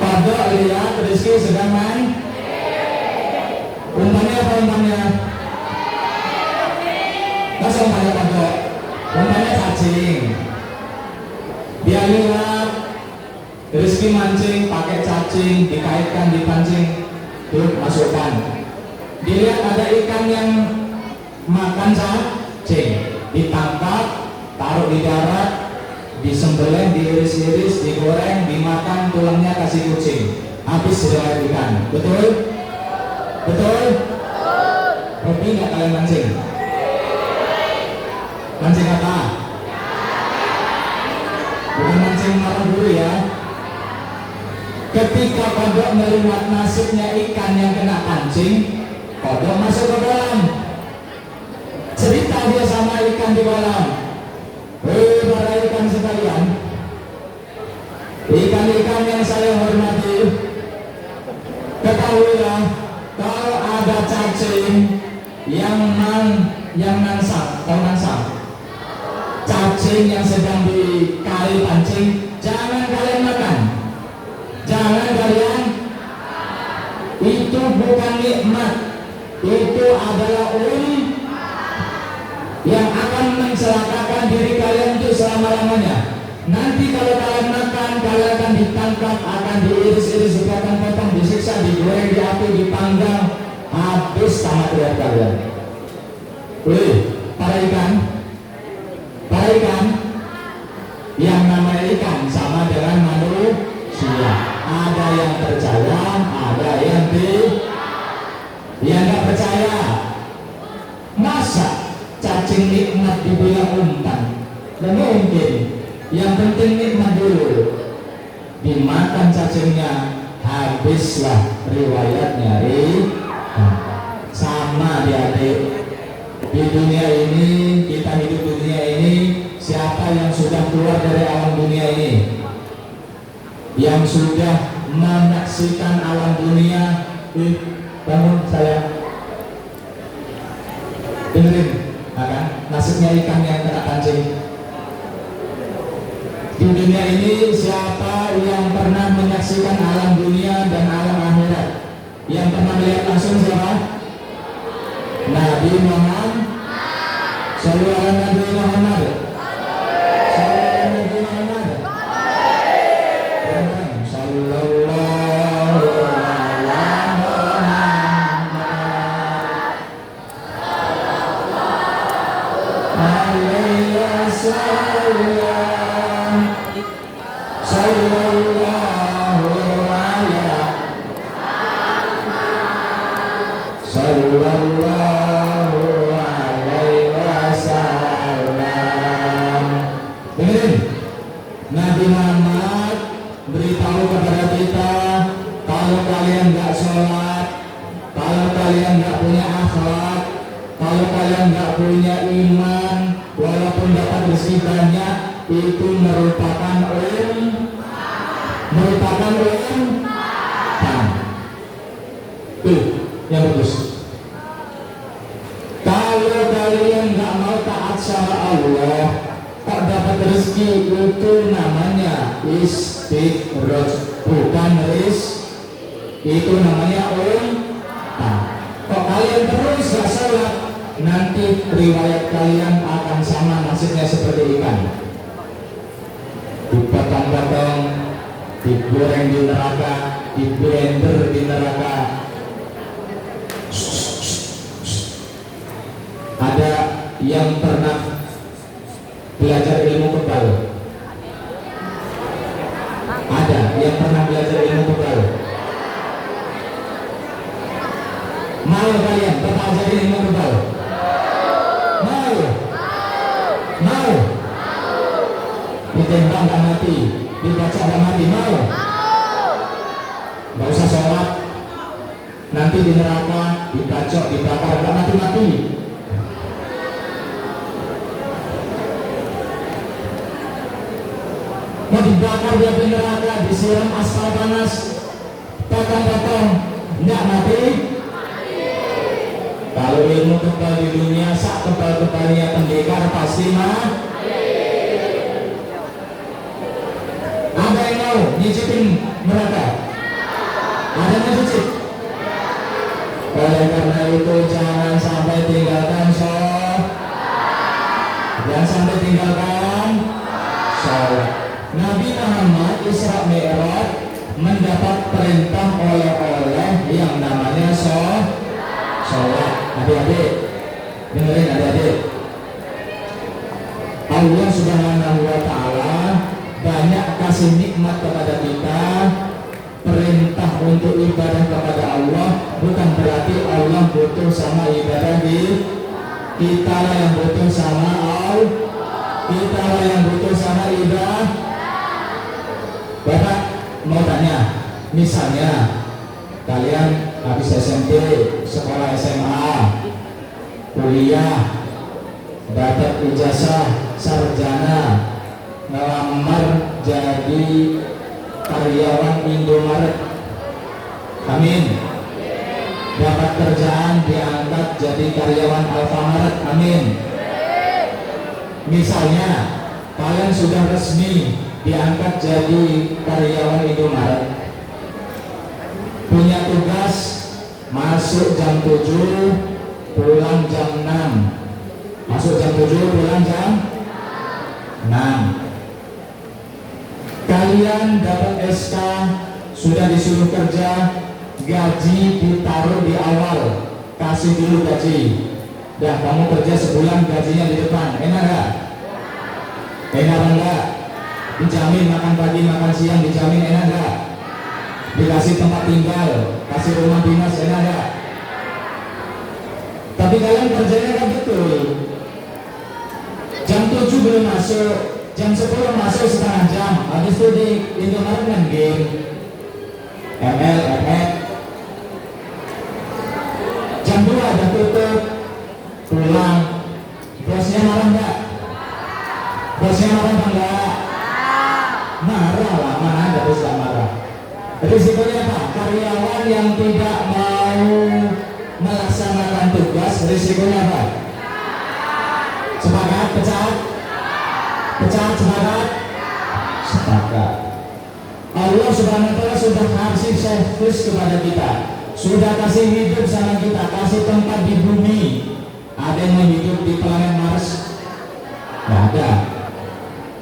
Kodok lihat Rizky sedang main. Umpannya apa umpannya? Masa umpannya kodok? Umpannya cacing. Dia lihat Rizky mancing pakai cacing, dikaitkan, dipancing, tuh masukkan. Dilihat ada ikan yang makan cacing, ditangkap, taruh di darat, disembelih, diiris-iris, digoreng, dimakan, tulangnya kasih kucing. Habis riwayat ikan. Betul? Betul? Hobi nggak kalian mancing? Mancing apa? Bukan mancing marah dulu ya. Ketika kodok melihat nasibnya ikan yang kena pancing, kodok masuk ke kolam. Cerita dia sama ikan di kolam. Para ikan sekalian, ikan-ikan yang saya hormati, ketahuilah kalau ada cacing yang nansap, cacing yang sedang dikali pancing, jangan kalian makan. Jangan kalian, itu bukan nikmat, itu adalah yang akan mencelakakan diri kalian untuk selama-lamanya. Nanti kalau kalian makan, kalian akan ditangkap, akan diiris-iris, dipotong-potong, disiksa, digoreng di api, dipanggang, habis tamat lihat kalian. Para ikan, yang namanya ikan sama dengan manusia. Ada yang percaya, ada yang nggak percaya. Masa cacing nikmat dibilang umpan? Dan mungkin. Yang penting nikmat dulu. Dimakan cacingnya, habislah riwayatnya. Sama adik-adik. Di dunia ini, kita hidup dunia ini siapa yang sudah keluar dari alam dunia ini, yang sudah menyaksikan alam dunia. Bangun saya, dengerin, kan? Nasibnya ikan yang kena pancing. Di dunia ini siapa yang pernah menyaksikan alam dunia dan alam akhirat? Yang pernah melihat langsung siapa? Nabi Muhammad. Sallallahu alaihi Nabi Muhammad. Sallallahu alaihi Nabi Muhammad. Sallallahu alaihi wasallam. Sallallahu alaihi wasallam. Dengerin, Nabi Muhammad beritahu kepada kita, kalau kalian nggak sholat, kalau kalian nggak punya akhlak, kalau kalian nggak punya iman, walaupun dapat rezeki banyak, itu merupakan tuh yang bagus. Kalau kalian nggak mau taat sama Allah, tak dapat rezeki, itu namanya istiqroj, bukan itu namanya kok kalian terus gak sholat, nanti riwayat kalian akan sama nasibnya seperti ikan, dipotong-potong, digoreng di neraka, di blender di neraka. Ada yang pernah belajar ilmu kebal? Ada yang pernah belajar ilmu kebal? Mau kalian belajar ilmu kebal? Mau? Ditembak gak mati, dibaca gak mati, mau? Gak usah sholat, nanti di neraka dibacok, dibakar, gak mati-mati. Mau dibakar dia di neraka, disiram aspal panas, potong-potong, enggak mati. Kalau ilmu kebal di dunia, sak kebal-kebalnya pendekar pasti ada yang mau nyicipin neraka? Ada yang nyicip? Oleh karena itu jangan sampai tinggalkan sholat, jangan sampai tinggalkan sholat. Nabi Muhammad Isra Mi'raj mendapat perintah oleh yang namanya sholat. Adik-adik, dengerin adik-adik. Allah Subhanahu wa Ta'ala banyak kasih nikmat kepada kita. Perintah untuk ibadah kepada Allah bukan berarti Allah butuh sama ibadah kita lah yang butuh sama Allah, kita lah yang butuh sama ibadah. Bapak mau tanya, misalnya kalian habis SMP, sekolah SMA, kuliah, dapat ijazah sarjana, ngelamar jadi karyawan Indomaret, amin. Dapat kerjaan, diangkat jadi karyawan Alfamaret, amin. Misalnya kalian sudah resmi diangkat jadi karyawan Indomaret, punya tugas masuk jam 7, pulang jam 6. Masuk jam 7, pulang jam 6. Kalian dapat SK, sudah disuruh kerja, gaji ditaruh di awal, kasih dulu gaji. Dah kamu kerja sebulan, gajinya di depan, enak gak? Enak enggak? Dijamin makan pagi, makan siang, dijamin, enak gak? Dikasih tempat tinggal, kasih rumah dinas, enak gak? Tapi kalian kerjanya kan betul, jam 7 belum masuk, jam 10 masuk setengah jam, habis itu di Indomaret kan game, ML, jam 2 ada tutup, pulang, bosnya marah nggak? Risikonya apa? Karyawan yang tidak mau melaksanakan tugas, risikonya apa? Sepakat? Pecat? Pecat? Sepakat? Sepakat. Allah Subhanahu wa Ta'ala sudah kasih servis kepada kita, sudah kasih hidup sama kita, kasih tempat di bumi. Ada yang mau hidup di planet Mars? Tidak ada.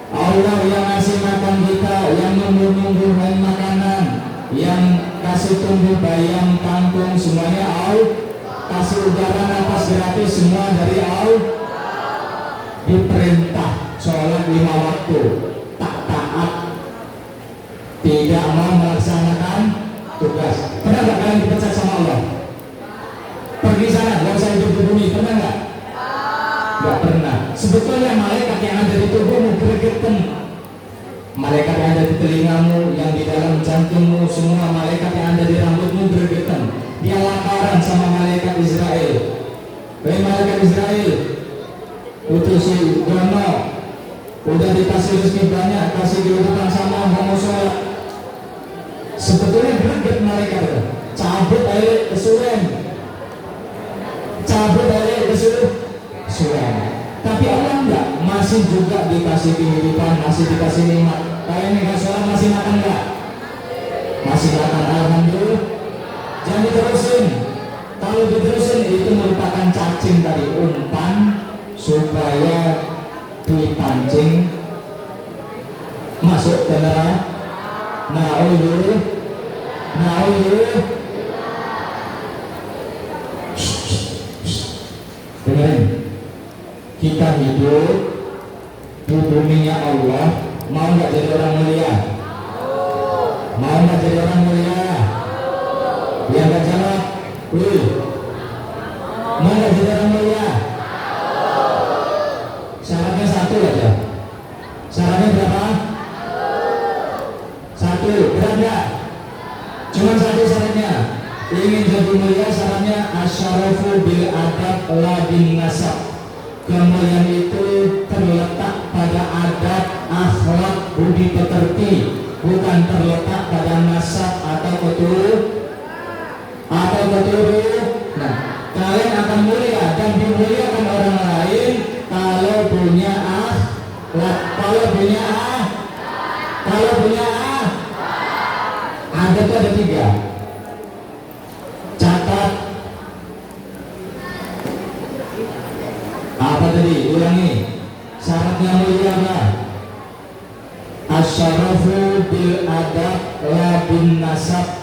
Allah yang ngasih makan kita, yang menumbuhkan makanan, yang kasih tumbuh bayam, kangkung, semuanya Allah. Kasih udara napas gratis, semua dari Allah. Diperintah sholat 5 waktu, tak taat, tidak mau melaksanakan tugas. Pernah nggak kalian dipecat sama Allah? Pergi sana, nggak usah hidup di bumi, pernah nggak? Nggak pernah. Sebetulnya malaikat yang ada di tubuhmu gregetan, malaikat yang ada di telingamu, yang di dalam jantungmu, semua malaikat yang ada di rambutmu gregetan. Dia laparan sama malaikat Israel. Hei malaikat Israel, utusi Dono, udah dikasih rezeki banyak, kasih kehidupan sama mau sholat. Sebetulnya greget malaikat itu. Cabut air kesuwen, cabut air kesuwen. Tapi Allah enggak, masih juga dikasih kehidupan, masih dikasih nikmat. Kalian yang sholat masih makan enggak? Masih makan, alhamdulillah. Jangan diterusin. Kalau diterusin itu merupakan cacing tadi, umpan supaya dipancing masuk ke neraka. Na'udzubillah. Dengerin, kita hidup di buminya Allah. Mau nggak jadi orang mulia? Mau nggak jadi orang mulia? Yang nggak jawab, mau nggak jadi orang mulia? Syaratnya satu aja. Syaratnya berapa? Satu, berat nggak? Cuma satu syaratnya. Ingin jadi mulia syaratnya asyarafu bil adab la bin nasab. Kemuliaan itu terletak pada adab, akhlak, budi pekerti, bukan terletak pada nasab atau keturunan. Nah, kalian akan mulia dan dimuliakan orang lain kalau punya akhlak, kalau punya adab itu ada 3. Catat. Apa tadi? Ulangi. Syaratnya mulia apa? Asyarafu bil adab la bin nasab.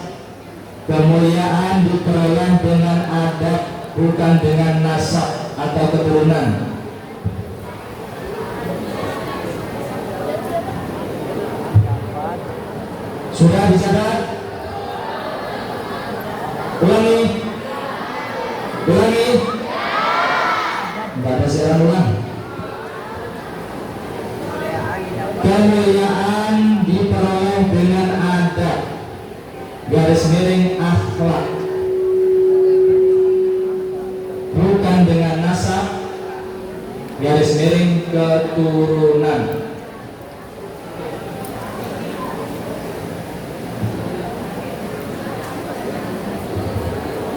Kemuliaan diperoleh dengan adab, bukan dengan nasab atau keturunan. Sudah dicatat? Ulangi. Enggak ada siaran ulang. Kemuliaan diperoleh dengan adab, garis miring akhlak, bukan dengan nasab, garis miring keturunan.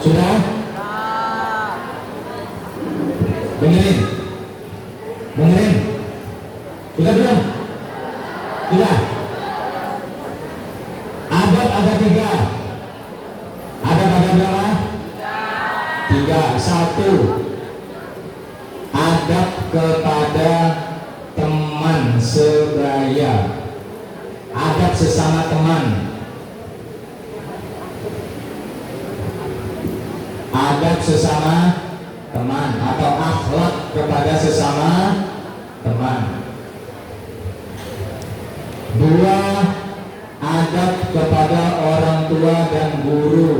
Sudah? Dengerin. Sudah belum? Sudah. Adab ada 3. Adab ada berapa? 3. 1. Adab kepada teman sebaya, adab sesama teman. Adab sesama teman atau akhlak kepada sesama teman. 2. Adab kepada orang tua dan guru.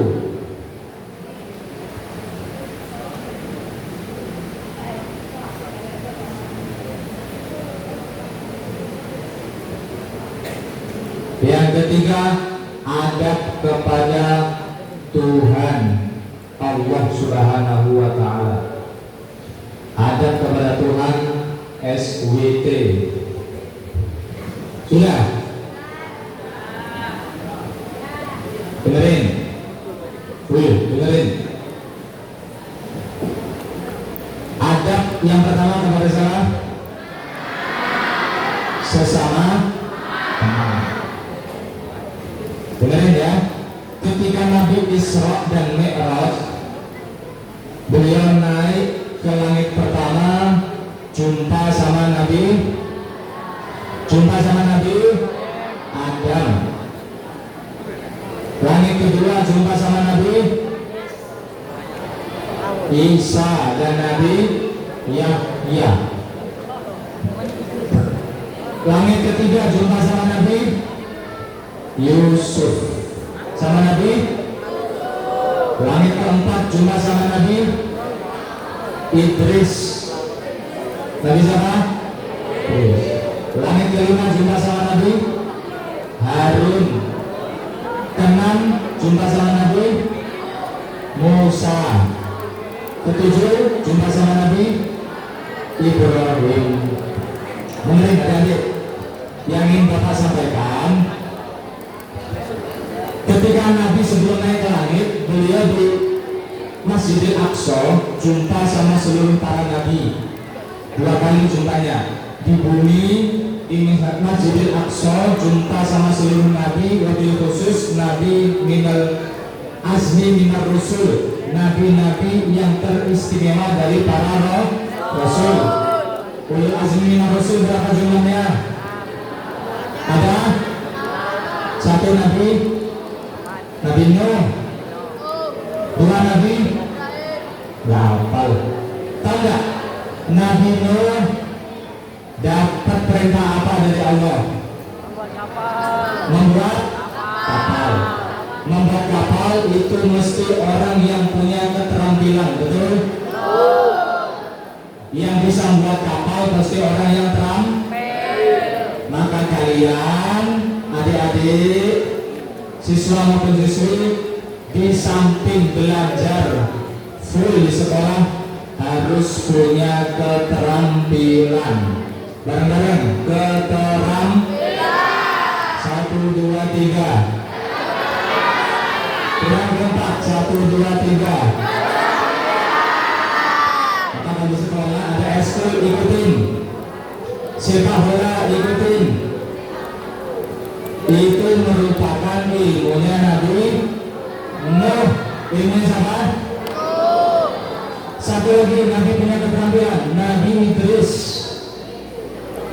Yang ketiga, adab kepada Tuhan Allah Subhanahu wa Ta'ala. Adab kepada Tuhan SWT. Sudah? Isra dan Mi'raj, beliau naik ke langit pertama, jumpa sama Nabi Adam. Langit kedua jumpa sama Nabi Isa dan Nabi Yahya. Langit ketiga jumpa sama Nabi Yusuf, sama Nabi. Langit keempat jumpa sama Nabi Idris. Nabi siapa? Idris. Langit kelima jumpa sama Nabi Harun. Keenam jumpa sama Nabi Musa. Ketujuh jumpa sama Nabi Ibrahim. Mungkin adik yang ingin Bapak sampaikan, ketika Nabi sebelum naik ke langit, beliau di Masjidil Aqsa jumpa sama seluruh para Nabi. 2 kali jumpanya. Di bumi di Masjidil Aqsa jumpa sama seluruh Nabi, wabil khusus Nabi minal azmi minar rusul, nabi-nabi yang teristimewa dari para rasul. Ulul azmi minar rusul berapa jumlahnya? Ada 1 Nabi Nuh, 2 Nabi Lapal. Tahu nggak Nabi Nuh dapat perintah apa dari Allah? Membuat kapal. Membuat kapal itu mesti orang yang punya keterampilan, betul? Yang bisa membuat kapal pasti orang yang Maka kalian adik-adik, siswa maupun siswi, di samping belajar full di sekolah harus punya keterampilan. Bareng-bareng, keterampilan. 1, 2, 3. Yang keempat, 1, 2, 3. Maka di sekolah ada eskul, ikutin. Sepak bola, ikutin. Itu merupakan ilmunya Nabi Nuh. Ilmunya siapa? Satu lagi Nabi punya keterampilan, Nabi Idris.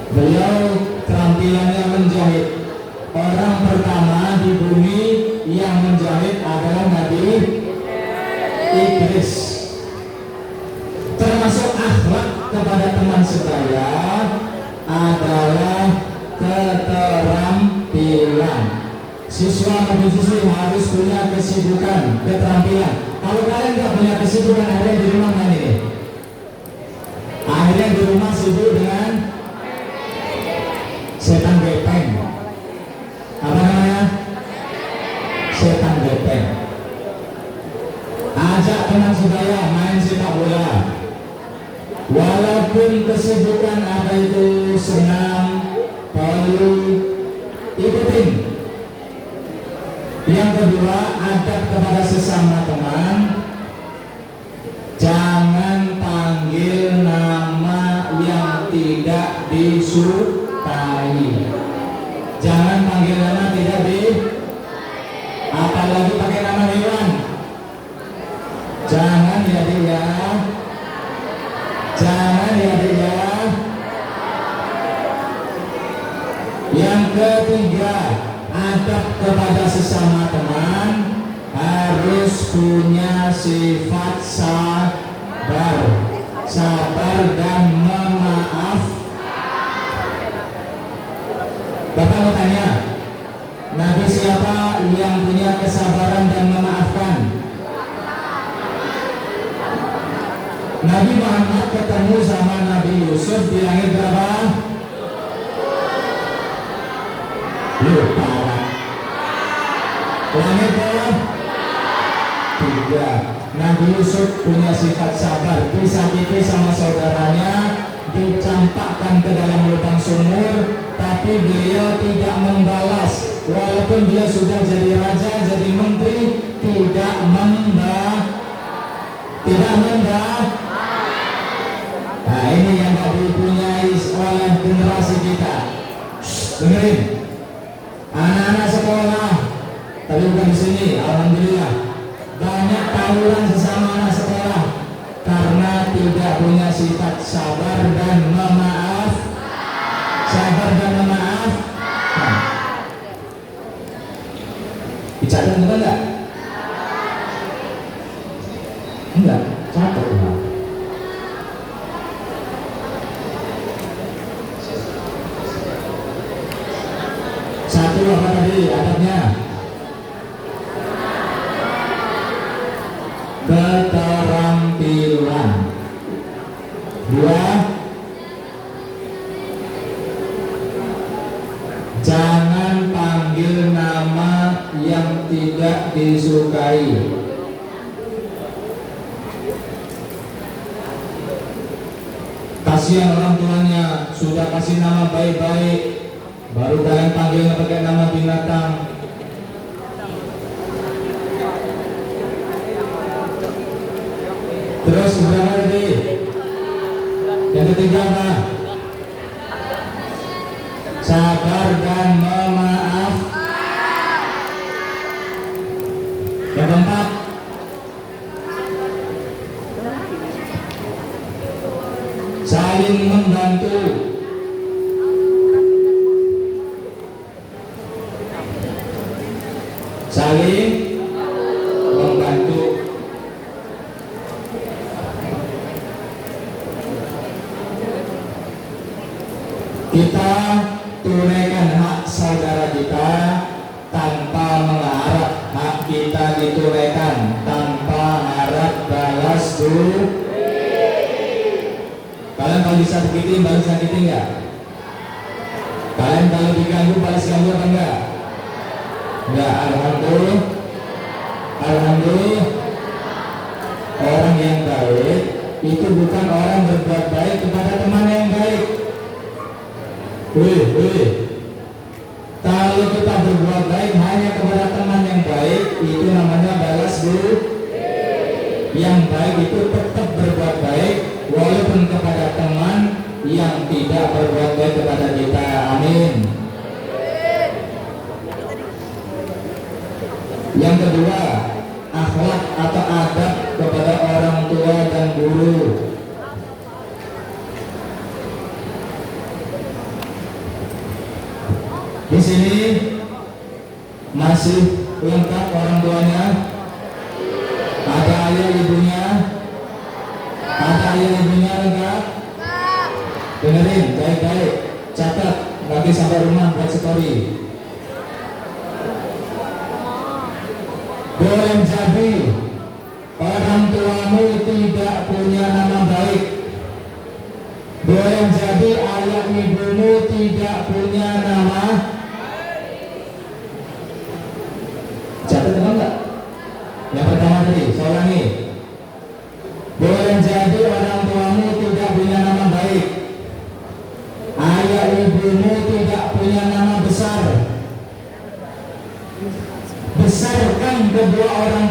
Beliau keterampilannya menjahit. Orang pertama di bumi yang menjahit adalah Nabi Idris. Termasuk akhlak kepada teman sekaya adalah keterampilan. Siswa atau siswi harus punya kesibukan, keterampilan. Kalau kalian nggak punya kesibukan, akhirnya di rumah kan ini? Akhirnya di rumah sibuk dengan setan gepeng. Apa namanya? Setan gepeng. Ajak teman sebaya main sepak bola. Walaupun kesibukan apa itu senam, polu, ikutin. Yang kedua, adab kepada sesama teman. Jangan panggil nama yang tidak disukai. Jangan panggil nama tidak apalagi pakai nama hewan. Jangan ya dia. Jangan ya dia. Yang ketiga, adab kepada sesama teman harus punya sifat sabar dan memaaf. Bapak mau tanya, Nabi siapa yang punya kesabaran dan memaafkan? Nabi Muhammad ketemu sama Nabi Yusuf di langit berapa? Lupa. Langit berapa? 3. Nabi Yusuf punya sifat sabar, disakiti sama saudaranya, dicampakkan ke dalam lubang sumur, tapi beliau tidak membalas. Walaupun dia sudah jadi raja, jadi menteri, tidak membalas. Nah, ini yang tak dipunyai oleh generasi kita. Dengerin, anak-anak sekolah, tapi bukan di sini, alhamdulillah. tawuran sesama anak sekolah karena tidak punya sifat sabar dan memaaf. Sabar dan memaaf. Nah. Dicatat enggak? Enggak, catat enggak. Satu apa tadi adabnya? Keterampilan. Dua, jangan panggil nama yang tidak disukai. Kasihan orang tuanya sudah kasih nama baik-baik, baru kalian panggilnya pakai nama binatang. Terus berapa tadi? Yang ketiga apa? Sabar dan memaaf. Yang keempat, saling membantu. Saling membantu. Kita tunaikan hak saudara kita tanpa mengharap hak kita ditunaikan, tanpa harap balas budi. Kalian kalau bisa sakitin, balas sakitin enggak? Kalian kalau diganggu, balas ganggu apa enggak? Enggak, alhamdulillah. Alhamdulillah. Orang yang baik itu bukan orang berbuat baik kepada teman yang baik. Kalau kita berbuat baik hanya kepada teman yang baik, itu namanya balas budi. Yang baik itu tetap berbuat baik walaupun kepada teman yang tidak berbuat baik kepada kita. Amin. Yang kedua, akhlak atau adab kepada orang tua dan guru. Di sini masih lengkap orang tuanya, ada ayah ibunya, lengkap. Dengerin baik-baik, catat lagi sampai rumah buat story. Boleh jadi orang tuamu tidak punya nama baik. Boleh jadi ayah ibumu tidak punya nama. Catat enggak? Yang pertama tadi, saya ulangi. Boleh jadi orang tuamu tidak punya nama baik. Ayah ibumu tidak punya nama besar. Besarkan kedua orang